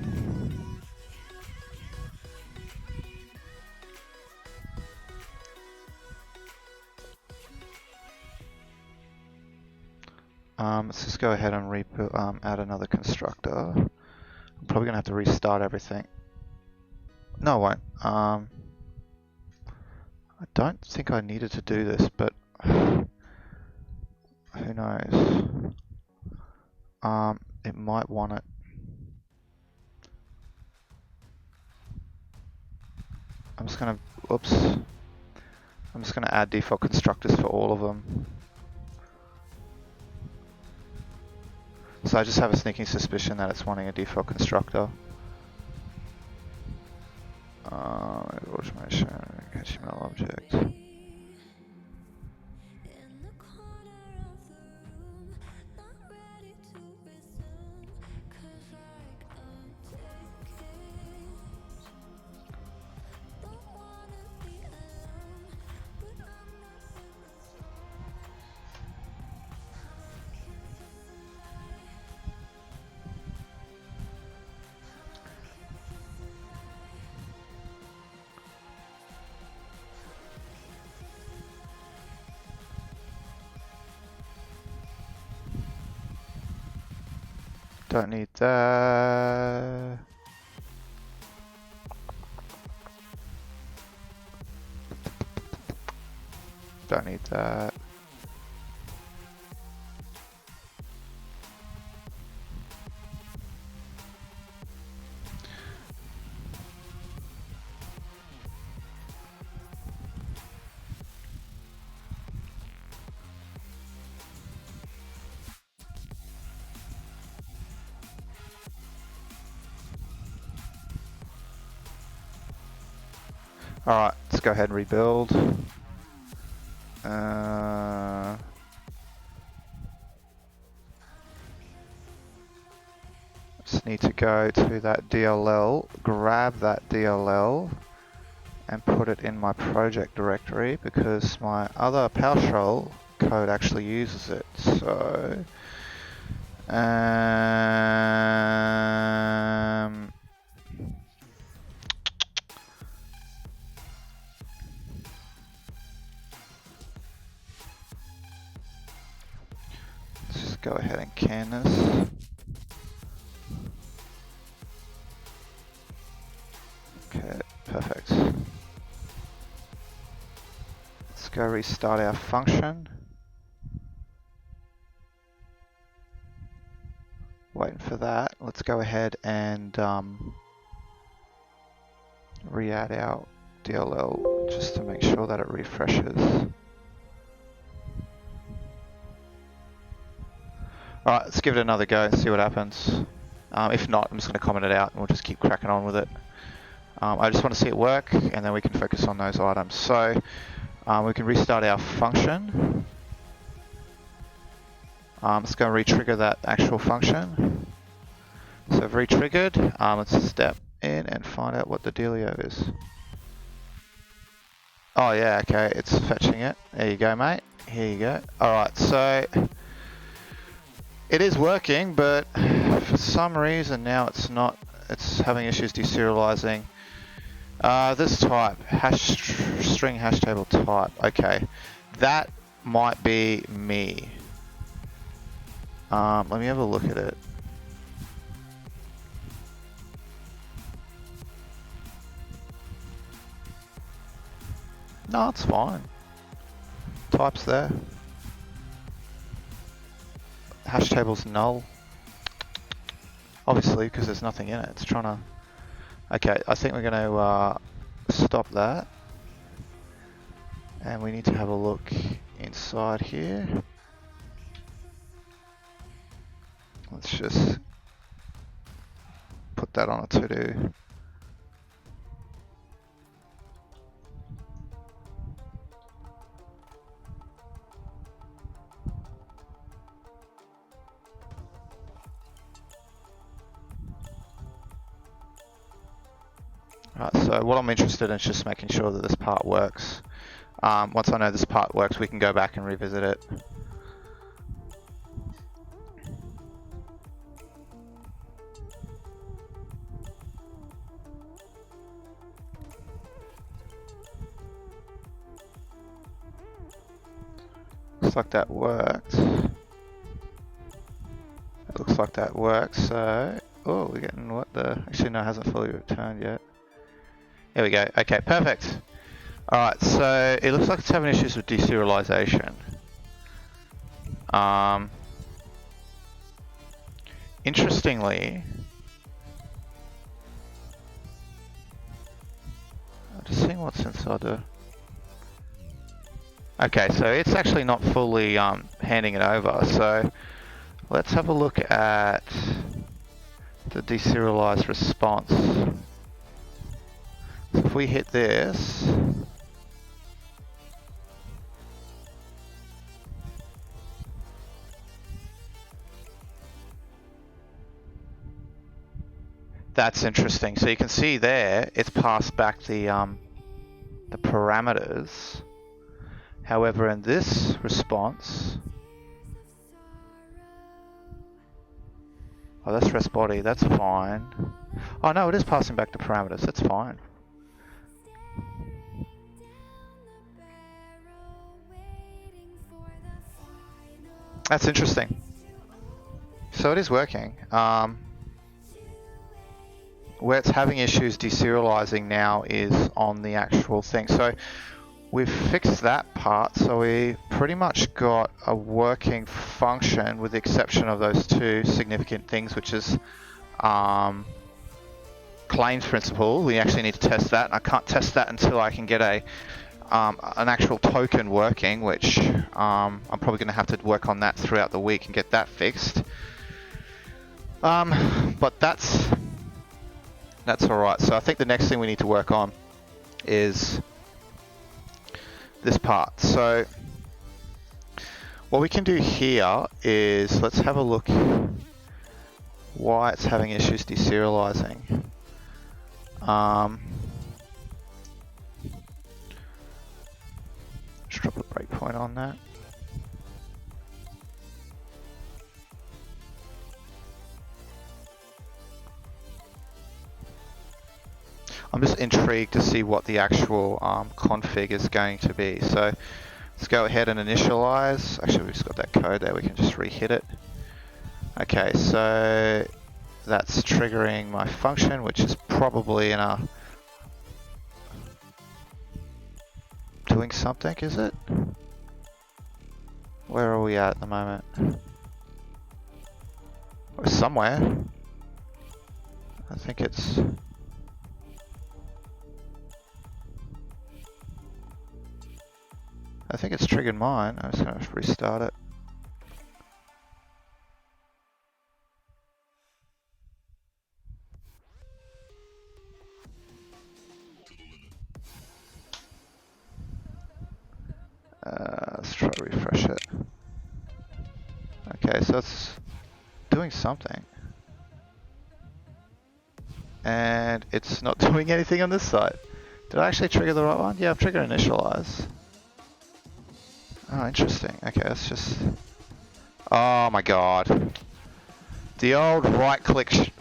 [SPEAKER 3] Let's just go ahead and add another constructor. I'm probably going to have to restart everything. No, I won't. I don't think I needed to do this, but who knows? It might want it. I'm just going to add default constructors for all of them. So I just have a sneaking suspicion that it's wanting a default constructor. Automation, HTML object. Don't need that. Don't need that. Alright, let's go ahead and rebuild. Just need to go to that DLL, grab that DLL, and put it in my project directory because my other PowerShell code actually uses it. So, let's just go ahead and can this. Okay, perfect. Let's go restart our function. Waiting for that. Let's go ahead and re-add our DLL just to make sure that it refreshes. Alright, let's give it another go and see what happens. If not, I'm just going to comment it out and we'll just keep cracking on with it. I just want to see it work and then we can focus on those items. So we can restart our function. Let's go and re-trigger that actual function. So I've re-triggered. Let's step in and find out what the dealio is. Oh yeah, okay, it's fetching it. There you go, mate. Here you go. Alright, so it is working, but for some reason now it's not. It's having issues deserializing. This type, string hash table type. Okay, that might be me. Let me have a look at it. No, it's fine. Type's there. Hash table's null. Obviously, because there's nothing in it. It's trying to... Okay, I think we're going to stop that. And we need to have a look inside here. Let's just put that on a to-do. Right, so what I'm interested in is just making sure that this part works. Once I know this part works, we can go back and revisit it. Looks like that worked. It looks like that works, so... Oh, we're getting what the... Actually, no, it hasn't fully returned yet. There we go. Okay, perfect. Alright, so it looks like it's having issues with deserialization. Interestingly... I'm just seeing what's inside the... Okay, so it's actually not fully handing it over, so let's have a look at the deserialized response. So if we hit this, that's interesting. So you can see there, it's passed back the parameters. However, in this response, oh, that's rest body, that's fine. Oh no, it is passing back the parameters, that's fine. That's interesting. So it is working. Where it's having issues deserializing now is on the actual thing. So we've fixed that part, so we pretty much got a working function with the exception of those two significant things, which is claims principle. We actually need to test that, and I can't test that until I can get an actual token working, which I'm probably going to have to work on that throughout the week and get that fixed. But that's alright. So I think the next thing we need to work on is this part. So what we can do here is, let's have a look why it's having issues deserializing. Just drop a breakpoint on that. I'm just intrigued to see what the actual config is going to be. So let's go ahead and initialize. Actually, we've just got that code there. We can just re-hit it. Okay, so that's triggering my function, which is probably in a doing something, is it? Where are we at the moment? We're somewhere. I think it's... I think it's triggered mine. I'm just going to restart it. Let's try to refresh it. Okay, so it's doing something. And it's not doing anything on this side. Did I actually trigger the right one? Yeah, I've triggered initialize. Oh, interesting. Okay, let's just... Oh my god. The old right-click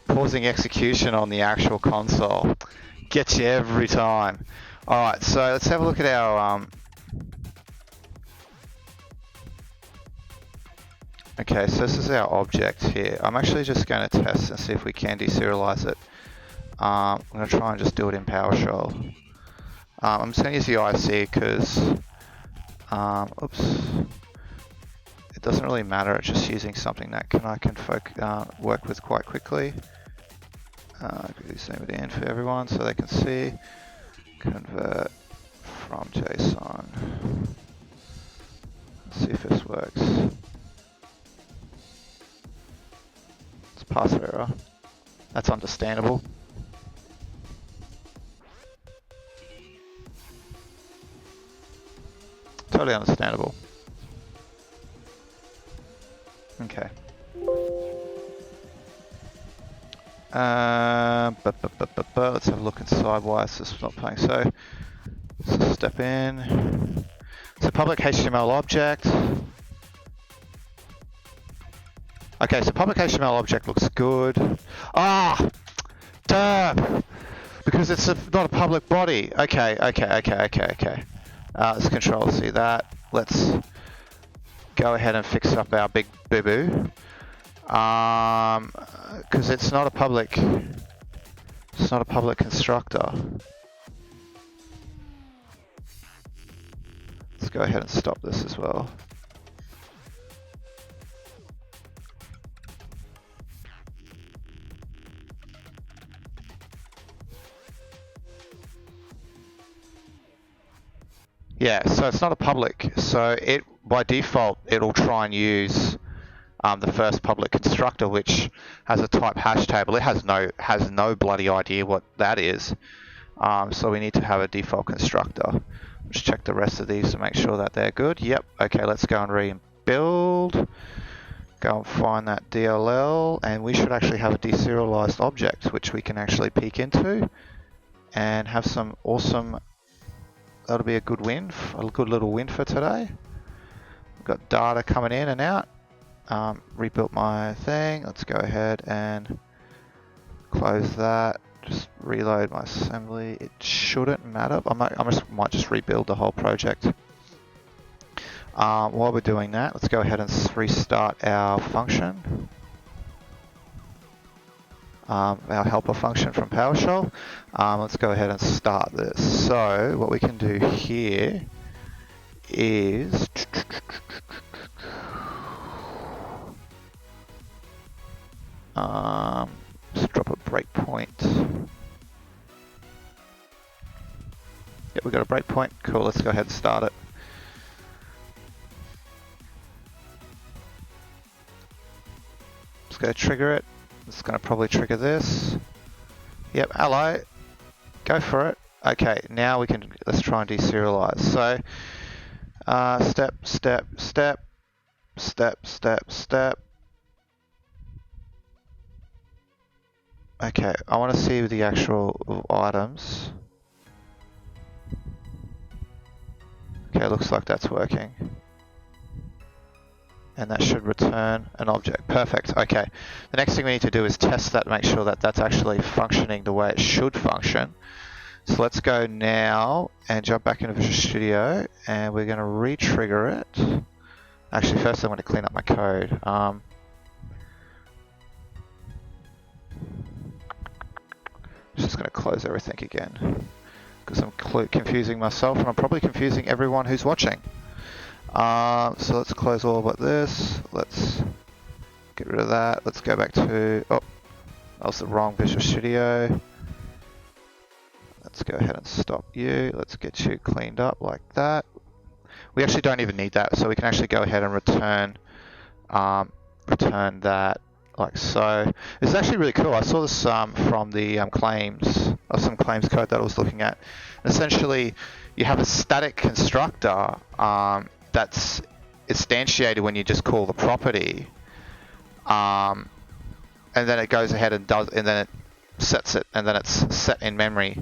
[SPEAKER 3] pausing execution on the actual console gets you every time. Alright, so let's have a look at our... Okay, so this is our object here. I'm actually just going to test and see if we can deserialize it. I'm going to try and just do it in PowerShell. I'm just going to use the IC because... oops. It doesn't really matter, it's just using something that I can work with quite quickly. Quickly zoom it in for everyone so they can see. Convert from JSON. Let's see if this works. It's pass error. That's understandable. Totally understandable. Okay. Let's have a look inside why this is not playing. So, let's step in. So public HTML object. Okay, so public HTML object looks good. Ah! Duh! Because it's not a public body. Okay. Let's control C that. Let's go ahead and fix up our big boo-boo. Because it's not a public constructor. Let's go ahead and stop this as well. Yeah, so it's not a public. So it by default it'll try and use the first public constructor, which has a type hash table. It has no bloody idea what that is. So we need to have a default constructor. Just check the rest of these to make sure that they're good. Yep. Okay, let's go and rebuild. Go and find that DLL, and we should actually have a deserialized object, which we can actually peek into and have some awesome. That'll be a good win, a good little win for today. We've got data coming in and out. Rebuilt my thing. Let's go ahead and close that. Just reload my assembly. It shouldn't matter. I might just rebuild the whole project. While we're doing that, let's go ahead and restart our function. our helper function from PowerShell. Let's go ahead and start this. So what we can do here is let's drop a breakpoint. Yep, we've got a breakpoint. Cool, let's go ahead and start it. Just go trigger it. It's going to probably trigger this. Yep, hello. Go for it. Okay, now we can, let's try and deserialize. So, step, step, step, step, step, step. Okay, I want to see the actual items. Okay, looks like that's working. And that should return an object. Perfect. Okay. The next thing we need to do is test that, make sure that that's actually functioning the way it should function. So let's go now and jump back into Visual Studio, and we're going to re-trigger it. Actually, first I'm going to clean up my code. Just going to close everything again because I'm confusing myself, and I'm probably confusing everyone who's watching. So let's close all but this. Let's get rid of that. Let's go back to, oh, that was the wrong Visual Studio. Let's go ahead and stop you. Let's get you cleaned up like that. We actually don't even need that, so we can actually go ahead and return that like so. It's actually really cool. I saw this from the claims, or some claims code that I was looking at. And essentially, you have a static constructor that's instantiated when you just call the property, and then it goes ahead and does, and then it sets it, and then it's set in memory.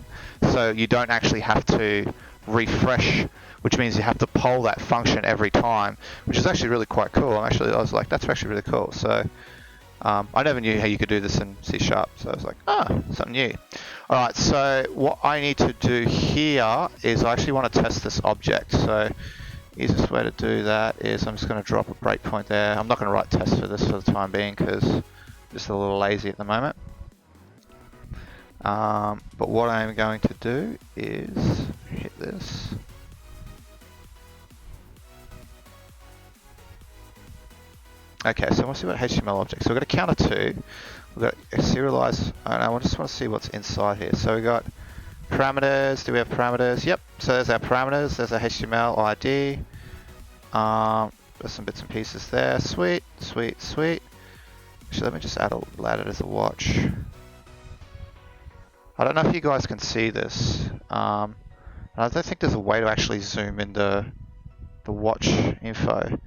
[SPEAKER 3] So you don't actually have to refresh, which means you have to poll that function every time, which is actually really quite cool. I was like, that's actually really cool. So I never knew how you could do this in C#, so I was like, something new. All right, so what I need to do here is I actually want to test this object. So easiest way to do that is I'm just going to drop a breakpoint there. I'm not going to write tests for this for the time being because I'm just a little lazy at the moment. But what I'm going to do is hit this. Okay, so I want to see what HTML object. So we've got a counter 2. We've got a serialize, and I just want to see what's inside here. So we've got parameters. Do we have parameters? Yep. So there's our parameters. There's our HTML ID. There's some bits and pieces there. Sweet, sweet, sweet. Actually, let me just add it as a watch. I don't know if you guys can see this. I don't think there's a way to actually zoom in the watch info.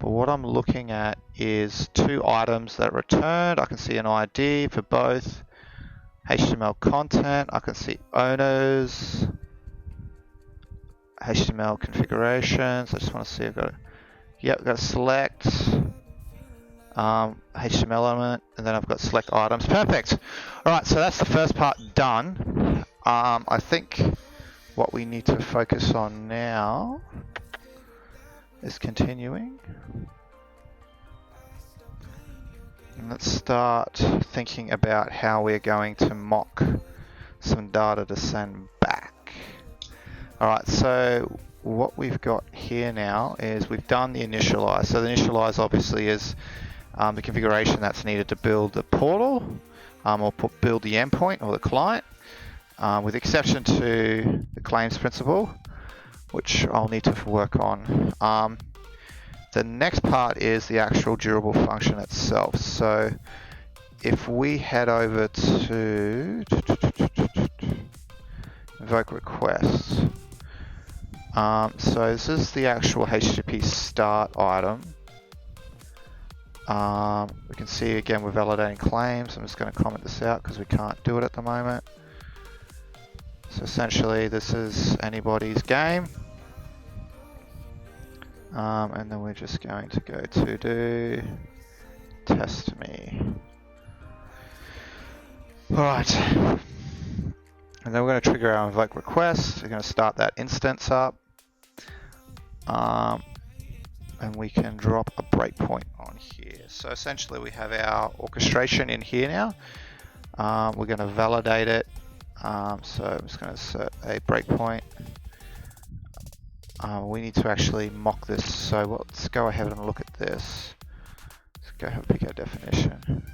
[SPEAKER 3] But what I'm looking at is 2 items that are returned. I can see an ID for both. HTML content, I can see owners, HTML configurations. I just want to see, I've got to select HTML element, and then I've got select items. Perfect. All right, so that's the first part done. I think what we need to focus on now is continuing. And let's start thinking about how we're going to mock some data to send back. Alright, so what we've got here now is we've done the initialize. So the initialize obviously is the configuration that's needed to build the portal or build the endpoint or the client, with exception to the claims principle, which I'll need to work on. The next part is the actual durable function itself. So if we head over to invoke request, so this is the actual HTTP start item. We can see again we're validating claims. I'm just going to comment this out because we can't do it at the moment. So essentially this is anybody's game. And then we're just going to go to do test me. Alright. And then we're going to trigger our invoke request. We're going to start that instance up. And we can drop a breakpoint on here. So essentially we have our orchestration in here now. We're going to validate it. So I'm just going to insert a breakpoint. We need to actually mock this. So let's go ahead and look at this. Let's go ahead and pick our definition.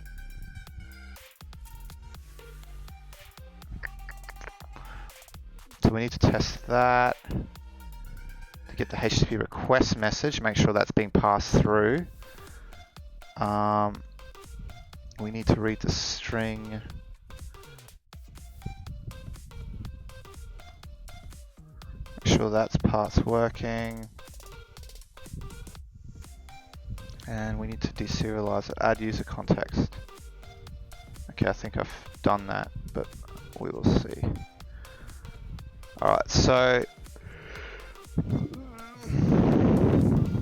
[SPEAKER 3] So we need to test that to get the HTTP request message, make sure that's being passed through. We need to read the string. Make sure that part's working. And we need to deserialize it, add user context. Okay, I think I've done that, but we will see. Alright, so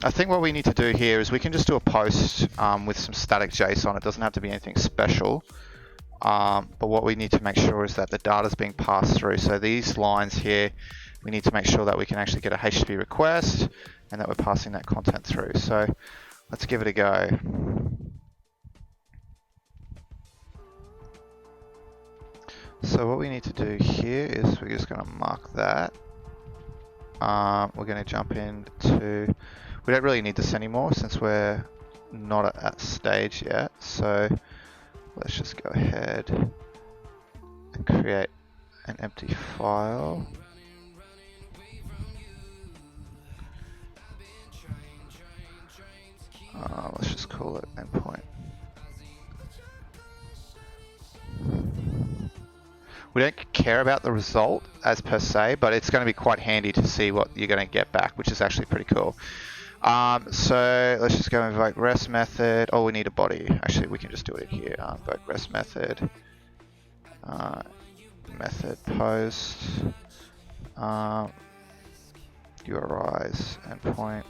[SPEAKER 3] I think what we need to do here is we can just do a post with some static JSON. It doesn't have to be anything special. But what we need to make sure is that the data is being passed through. So these lines here, we need to make sure that we can actually get a HTTP request and that we're passing that content through. So let's give it a go. So what we need to do here is we're just going to mark that. We're going to jump into, we don't really need this anymore since we're not at that stage yet. So let's just go ahead and create an empty file. Let's just call it endpoint. We don't care about the result as per se, but it's going to be quite handy to see what you're going to get back, which is actually pretty cool. So let's just go invoke REST method. Oh, we need a body. Actually, we can just do it here. Invoke REST method. Method post. URIs endpoint.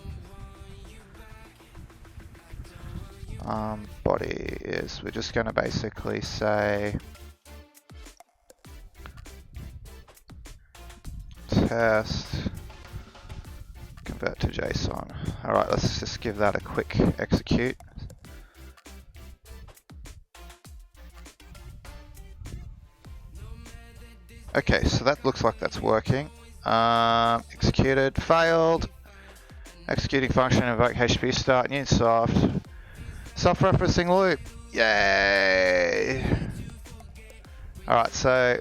[SPEAKER 3] Body is, we're just going to basically say test convert to JSON. Alright, let's just give that a quick execute. Okay, so that looks like that's working. Executed, failed. Executing function, invoke HTTP start, new soft. Self-referencing loop. Yay! Alright, so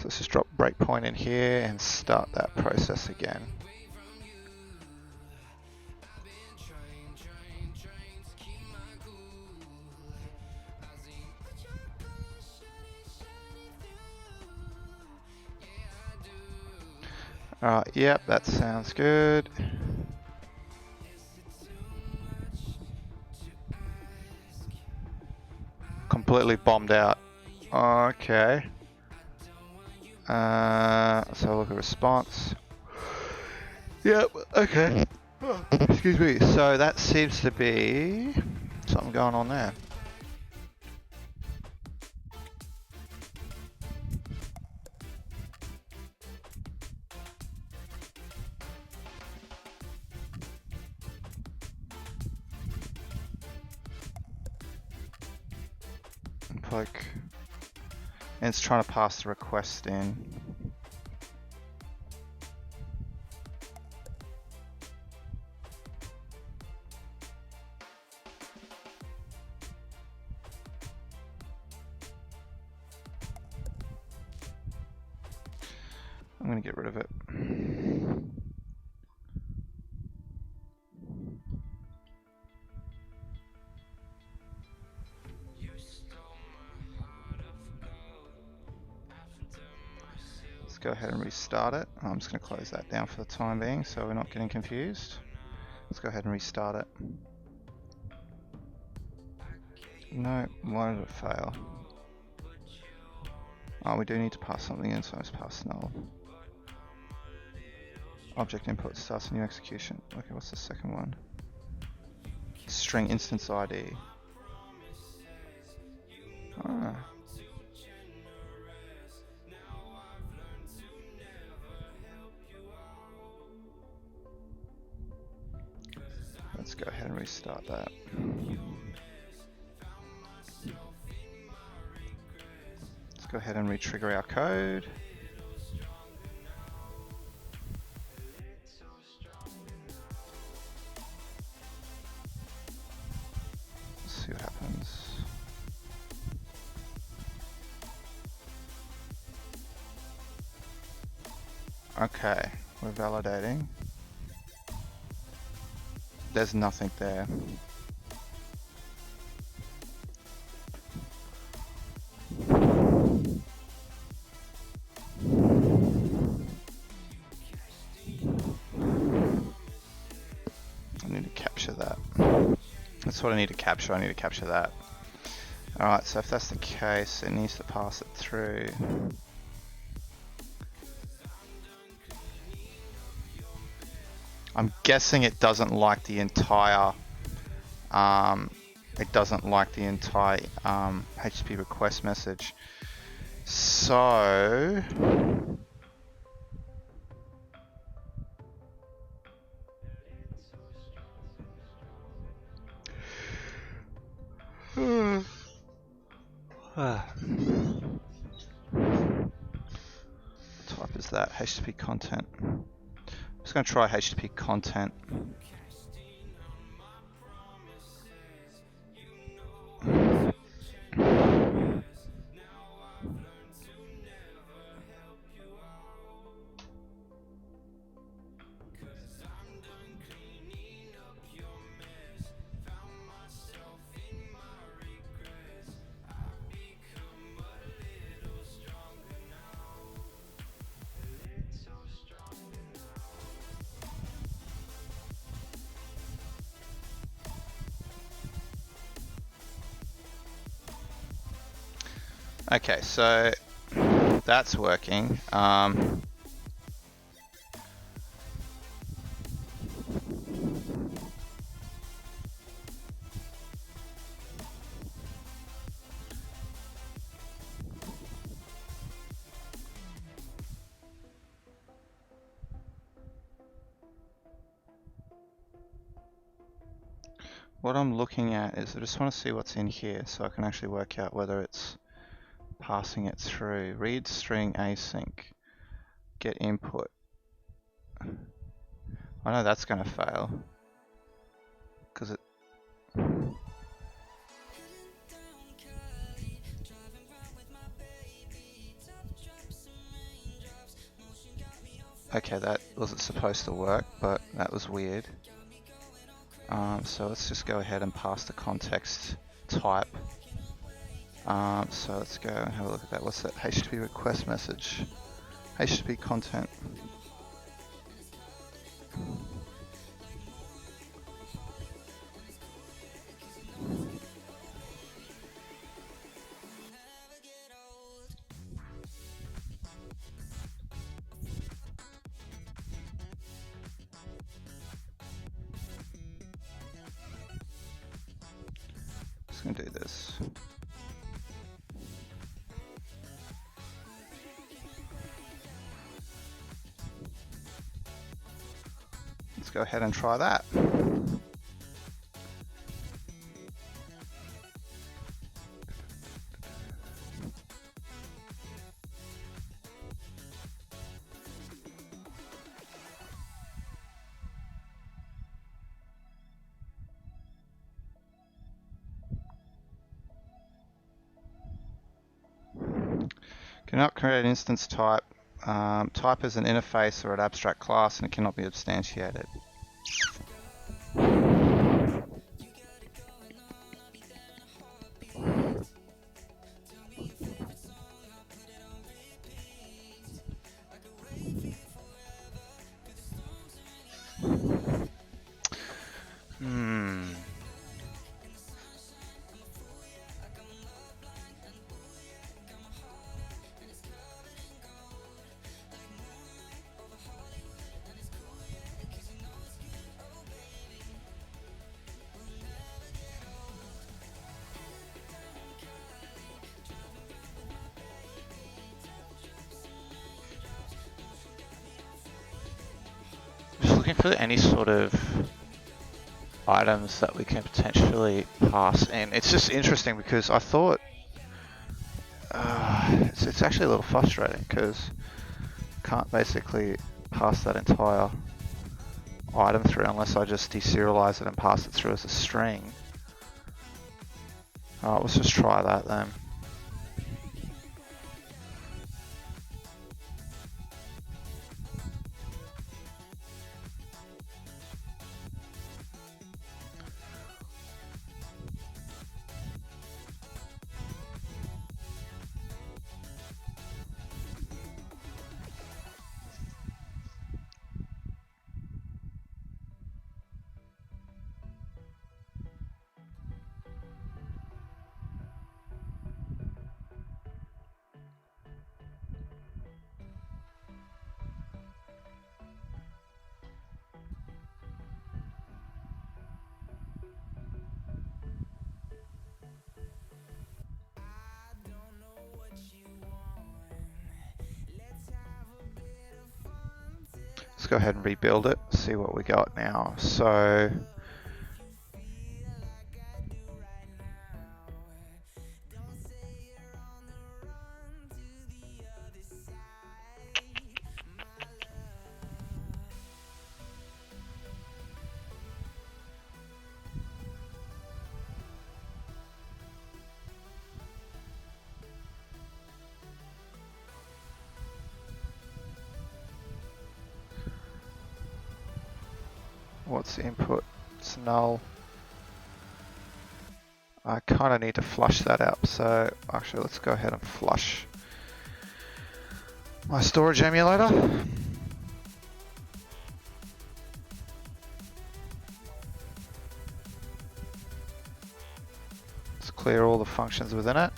[SPEAKER 3] let's just drop breakpoint in here and start that process again. Alright, yep, that sounds good. Completely bombed out. Okay. Let's have a look at response. Yep, okay. Excuse me. So that seems to be something going on there. Like, and it's trying to pass the request in. I'm going to get rid of it. Let's go ahead and restart it. I'm just going to close that down for the time being so we're not getting confused. Let's go ahead and restart it. No, why did it fail? Oh, we do need to pass something in, so let's pass null. Object input starts a new execution. Okay, what's the second one? String instance ID. Ah. go ahead and restart that. Let's go ahead and retrigger our code. Let's see what happens. Okay, we're validating. There's nothing there. I need to capture that. That's what I need to capture. I need to capture that. Alright, so if that's the case, it needs to pass it through. I'm guessing it doesn't like the entire HTTP request message. So type is that HTTP content. I'm just going to try HTTP content. Okay, so that's working. What I'm looking at is I just want to see what's in here so I can actually work out whether it's passing it through. Read string async. Get input. I know that's going to fail because it. Okay, that wasn't supposed to work, but that was weird. So let's just go ahead and pass the context type. So let's go and have a look at that. What's that? HTTP request message. HTTP content. Just gonna do this. Let's go ahead and try that. Cannot create an instance type. Type is an interface or an abstract class and it cannot be instantiated. Just looking for any sort of items that we can potentially pass in. It's just interesting because I thought it's actually a little frustrating because can't basically pass that entire item through unless I just deserialize it and pass it through as a string. Alright, let's just try that then. Let's go ahead and rebuild it, see what we got now. So what's the input? It's null. I kind of need to flush that out, so actually let's go ahead and flush my storage emulator. Let's clear all the functions within it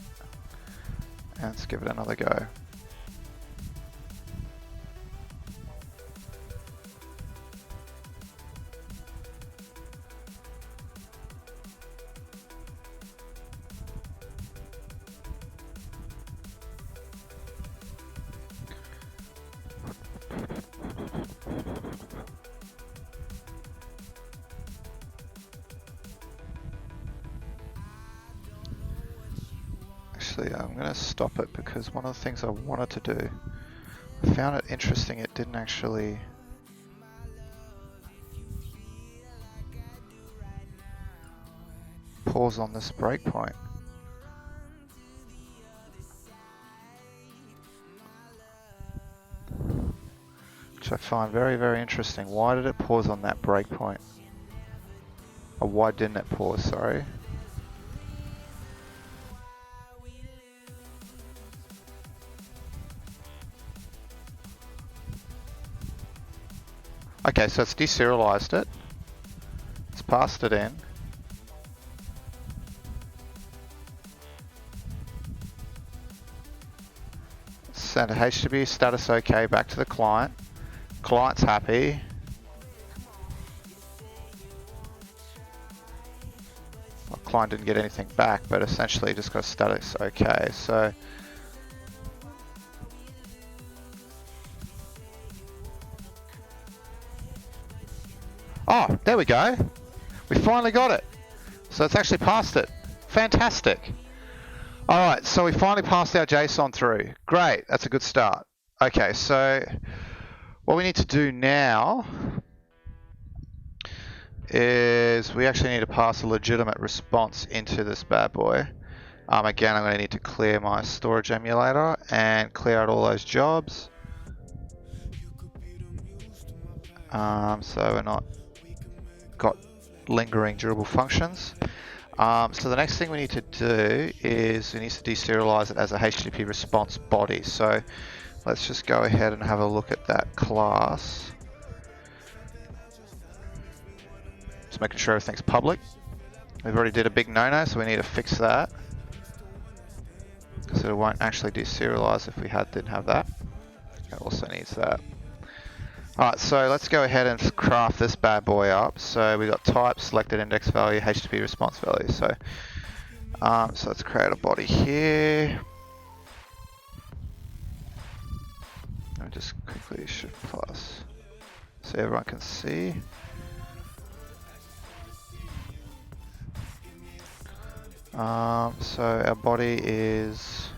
[SPEAKER 3] and let's give it another go. Actually, I'm going to stop it because one of the things I wanted to do, I found it interesting, it didn't actually pause on this breakpoint. Which I find very, very interesting. Why did it pause on that breakpoint? Or why didn't it pause, sorry? Okay, so it's deserialized it. It's passed it in. Send a HTTP status OK back to the client. Client's happy. Well, client didn't get anything back, but essentially just got status OK. So oh, there we go. We finally got it. So it's actually passed it. Fantastic. Alright, so we finally passed our JSON through. Great, that's a good start. Okay, so what we need to do now is we actually need to pass a legitimate response into this bad boy. Again, I'm going to need to clear my storage emulator and clear out all those jobs. So we're not got lingering durable functions. So the next thing we need to do is we need to deserialize it as a HTTP response body. So let's just go ahead and have a look at that class. Just making sure everything's public. We've already did a big no-no, so we need to fix that. Because it won't actually deserialize if we didn't have that. It also needs that. Alright, so let's go ahead and craft this bad boy up. So we got type, selected index value, HTTP response value. So let's create a body here. Let me just quickly shift plus so everyone can see. So our body is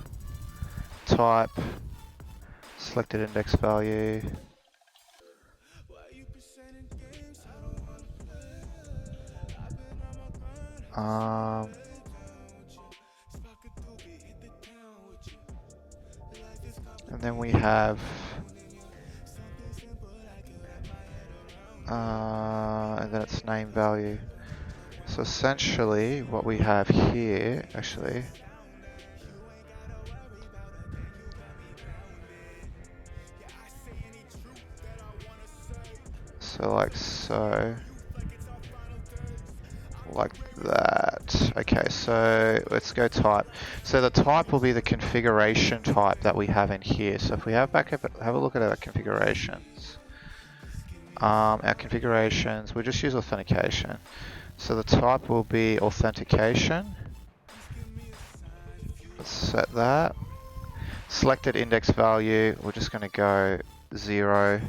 [SPEAKER 3] type, selected index value. And then we have and then it's name value. So essentially what we have here, actually, so like so, like that. Okay, so let's go type. So the type will be the configuration type that we have in here. So if we have have a look at our configurations. Our configurations, we'll just use authentication. So the type will be authentication. Let's set that. Selected index value, we're just going to go 0.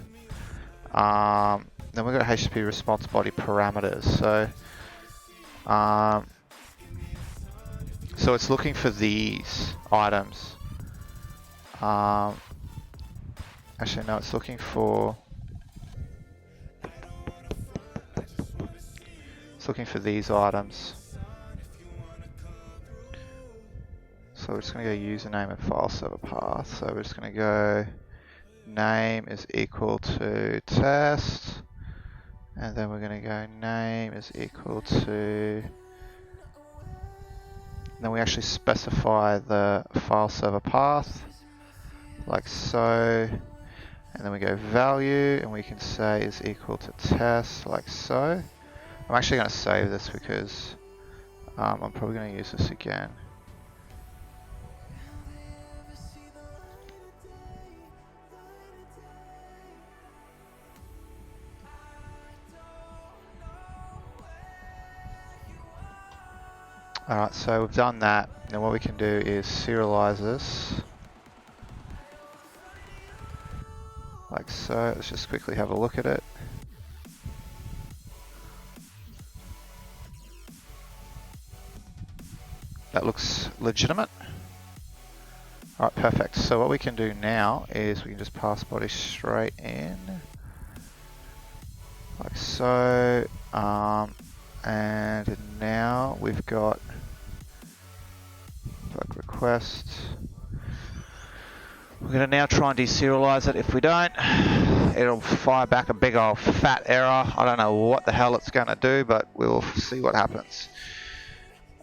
[SPEAKER 3] Then we've got HTTP response body parameters. So it's looking for these items. Actually, no, it's looking for these items. So we're just going to go username and file server path. So we're just going to go name is equal to test, and then we're going to go name is equal to, then we actually specify the file server path like so, and then we go value and we can say is equal to test like so. I'm actually going to save this because I'm probably going to use this again. Alright, so we've done that. Now what we can do is serialize this. Like so. Let's just quickly have a look at it. That looks legitimate. Alright, perfect. So what we can do now is we can just pass body straight in. Like so. And now we've got bug request. We're going to now try and deserialize it. If we don't, it'll fire back a big old fat error. I don't know what the hell it's going to do, but we'll see what happens.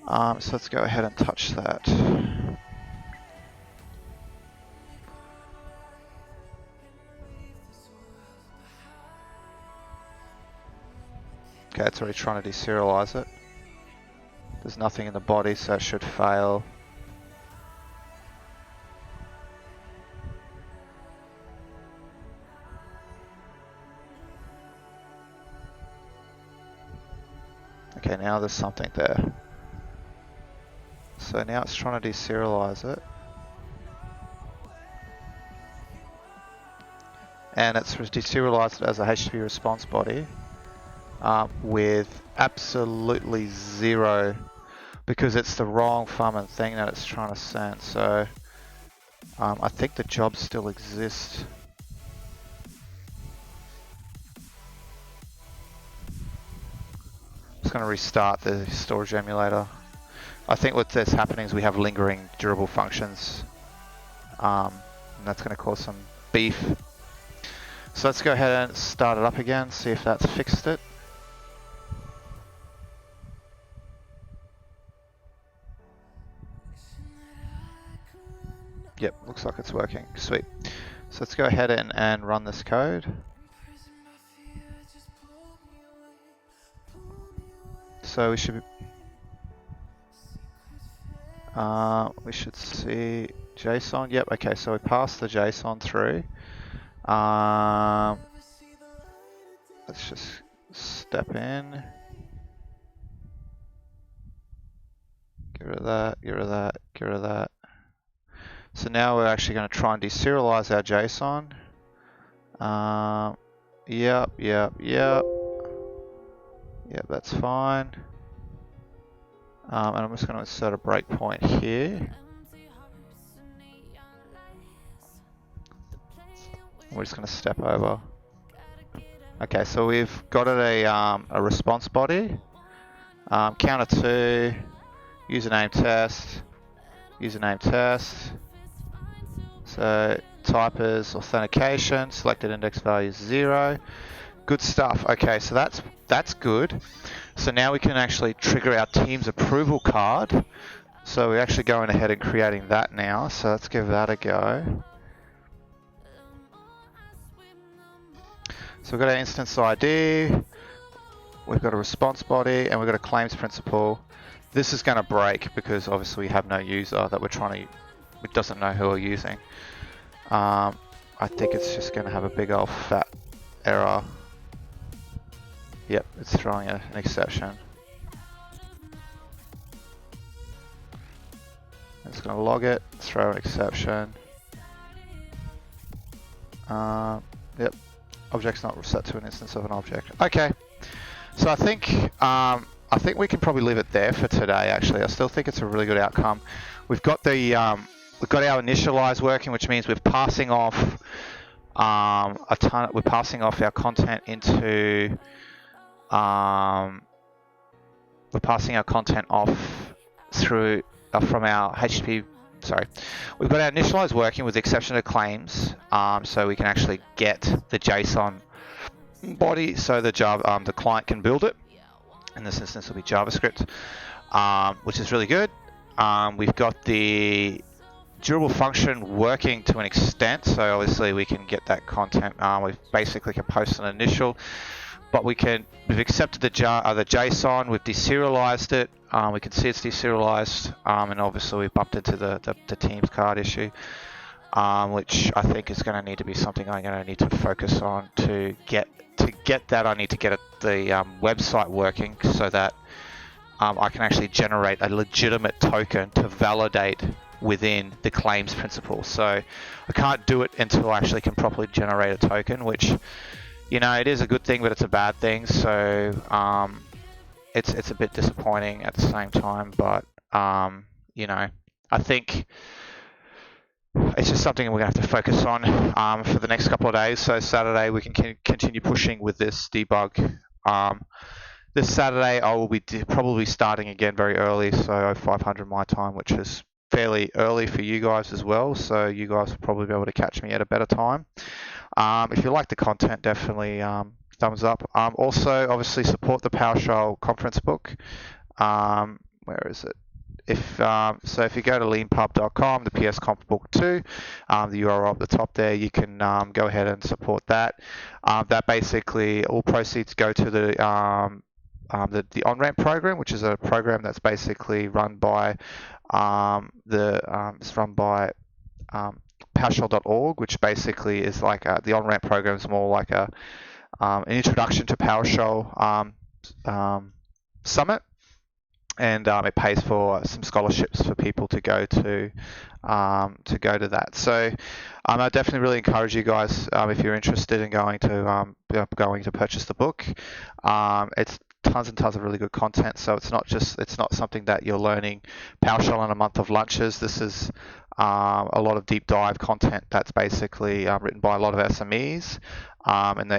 [SPEAKER 3] So let's go ahead and touch that. Okay, it's already trying to deserialize it. There's nothing in the body, so it should fail. Okay, now there's something there. So now it's trying to deserialize it. And it's deserialized it as a HTTP response body with absolutely 0, because it's the wrong fucking thing that it's trying to send. So I think the job still exists. Just going to restart the storage emulator. I think what's happening is we have lingering durable functions, and that's going to cause some beef. So let's go ahead and start it up again, see if that's fixed it. Yep, looks like it's working. Sweet. So let's go ahead and run this code. So we should see JSON. Yep. Okay. So we passed the JSON through. Let's just step in. Get rid of that. Get rid of that. Get rid of that. So now we're actually going to try and deserialize our JSON. Yep, that's fine. And I'm just going to insert a breakpoint here. We're just going to step over. Okay, so we've got a response body, counter 2, username test. So type is authentication, selected index value is 0. Good stuff. Okay, so that's good. So now we can actually trigger our team's approval card. So we're actually going ahead and creating that now. So let's give that a go. So we've got our instance ID, we've got a response body, and we've got a claims principal. This is going to break because obviously we have no user that we're trying to, it doesn't know who we're using. I think it's just going to have a big old fat error. Yep, it's throwing an exception. It's going to log it, throw an exception. Yep, object's not set to an instance of an object. Okay, so I think we can probably leave it there for today. Actually, I still think it's a really good outcome. We've got the we've got our initialize working, which means we're passing off we're passing off our content into we're passing our content off through from our HTTP. Sorry, we've got our initialize working with the exception of claims, so we can actually get the JSON body, so the the client can build it. In this instance, will be JavaScript, which is really good. We've got the durable function working to an extent, so obviously we can get that content. We basically can post an initial, but we've accepted the JSON, we've deserialized it. We can see it's deserialized, and obviously we've bumped into the Teams card issue, which I think is going to need to be something I'm going to need to focus on to get that. I need to get the website working so that I can actually generate a legitimate token to validate within the claims principle. So I can't do it until I actually can properly generate a token, which, you know, it is a good thing, but it's a bad thing. So it's a bit disappointing at the same time, but you know, I think it's just something we're going to have to focus on for the next couple of days. So Saturday we can continue pushing with this debug. This Saturday I will be probably starting again very early, so 500 my time, which is fairly early for you guys as well. So you guys will probably be able to catch me at a better time. If you like the content, definitely thumbs up. Also, obviously support the PowerShell conference book. Where is it? If you go to leanpub.com, the PS Conf Book 2, the URL at the top there, you can go ahead and support that. That basically all proceeds go to the on-ramp program, which is a program that's basically run by PowerShell.org, which basically is like the on-ramp program is more like an introduction to PowerShell summit. And it pays for some scholarships for people to go to that. So I definitely really encourage you guys, if you're interested in going to purchase the book. It's tons and tons of really good content. So it's not something that you're learning PowerShell in a month of lunches. This is a lot of deep dive content that's basically written by a lot of SMEs, and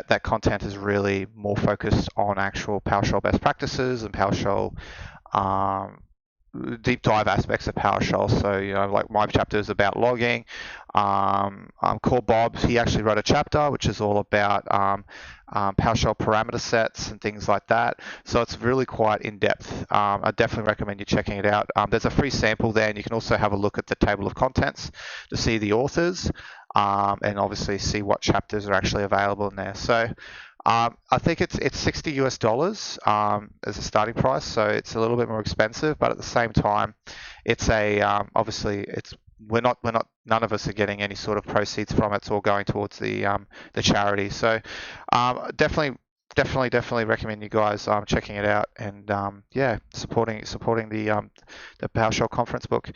[SPEAKER 3] that content is really more focused on actual PowerShell best practices and PowerShell deep dive aspects of PowerShell. So, you know, like my chapter is about logging. Core Bob, he actually wrote a chapter which is all about PowerShell parameter sets and things like that. So it's really quite in depth. I definitely recommend you checking it out. There's a free sample there, and you can also have a look at the table of contents to see the authors. And obviously see what chapters are actually available in there. So I think it's $60 as a starting price, so it's a little bit more expensive, but at the same time, it's obviously none of us are getting any sort of proceeds from it. It's all going towards the charity. So definitely recommend you guys checking it out and supporting the PowerShell conference book.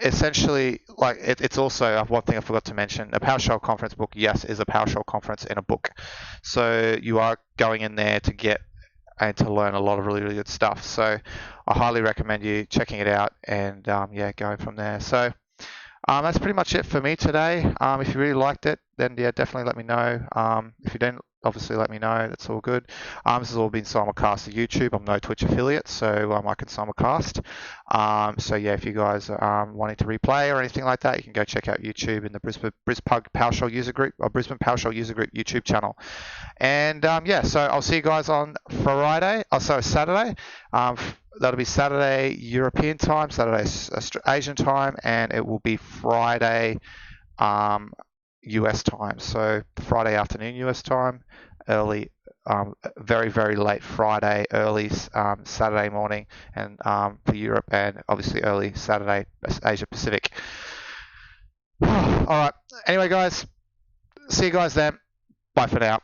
[SPEAKER 3] Essentially, like it's also one thing I forgot to mention. A PowerShell conference book, yes, is a PowerShell conference in a book. So you are going in there to get and to learn a lot of really good stuff. So I highly recommend you checking it out and yeah, going from there. So that's pretty much it for me today. If you really liked it, then yeah, definitely let me know. If you didn't, obviously let me know. That's all good. This has all been simulcast to YouTube. I'm no Twitch affiliate, so I can simulcast. So yeah, if you guys are wanting to replay or anything like that, you can go check out YouTube in the Brisbane PowerShell user group or Brisbane PowerShell user group YouTube channel. And yeah, so I'll see you guys on Friday. Also Saturday. That'll be Saturday European time, Saturday Asian time, and it will be Friday US time. So Friday afternoon US time, early, very, very late Friday, early Saturday morning, and for Europe, and obviously early Saturday Asia Pacific. All right. Anyway, guys, see you guys then. Bye for now.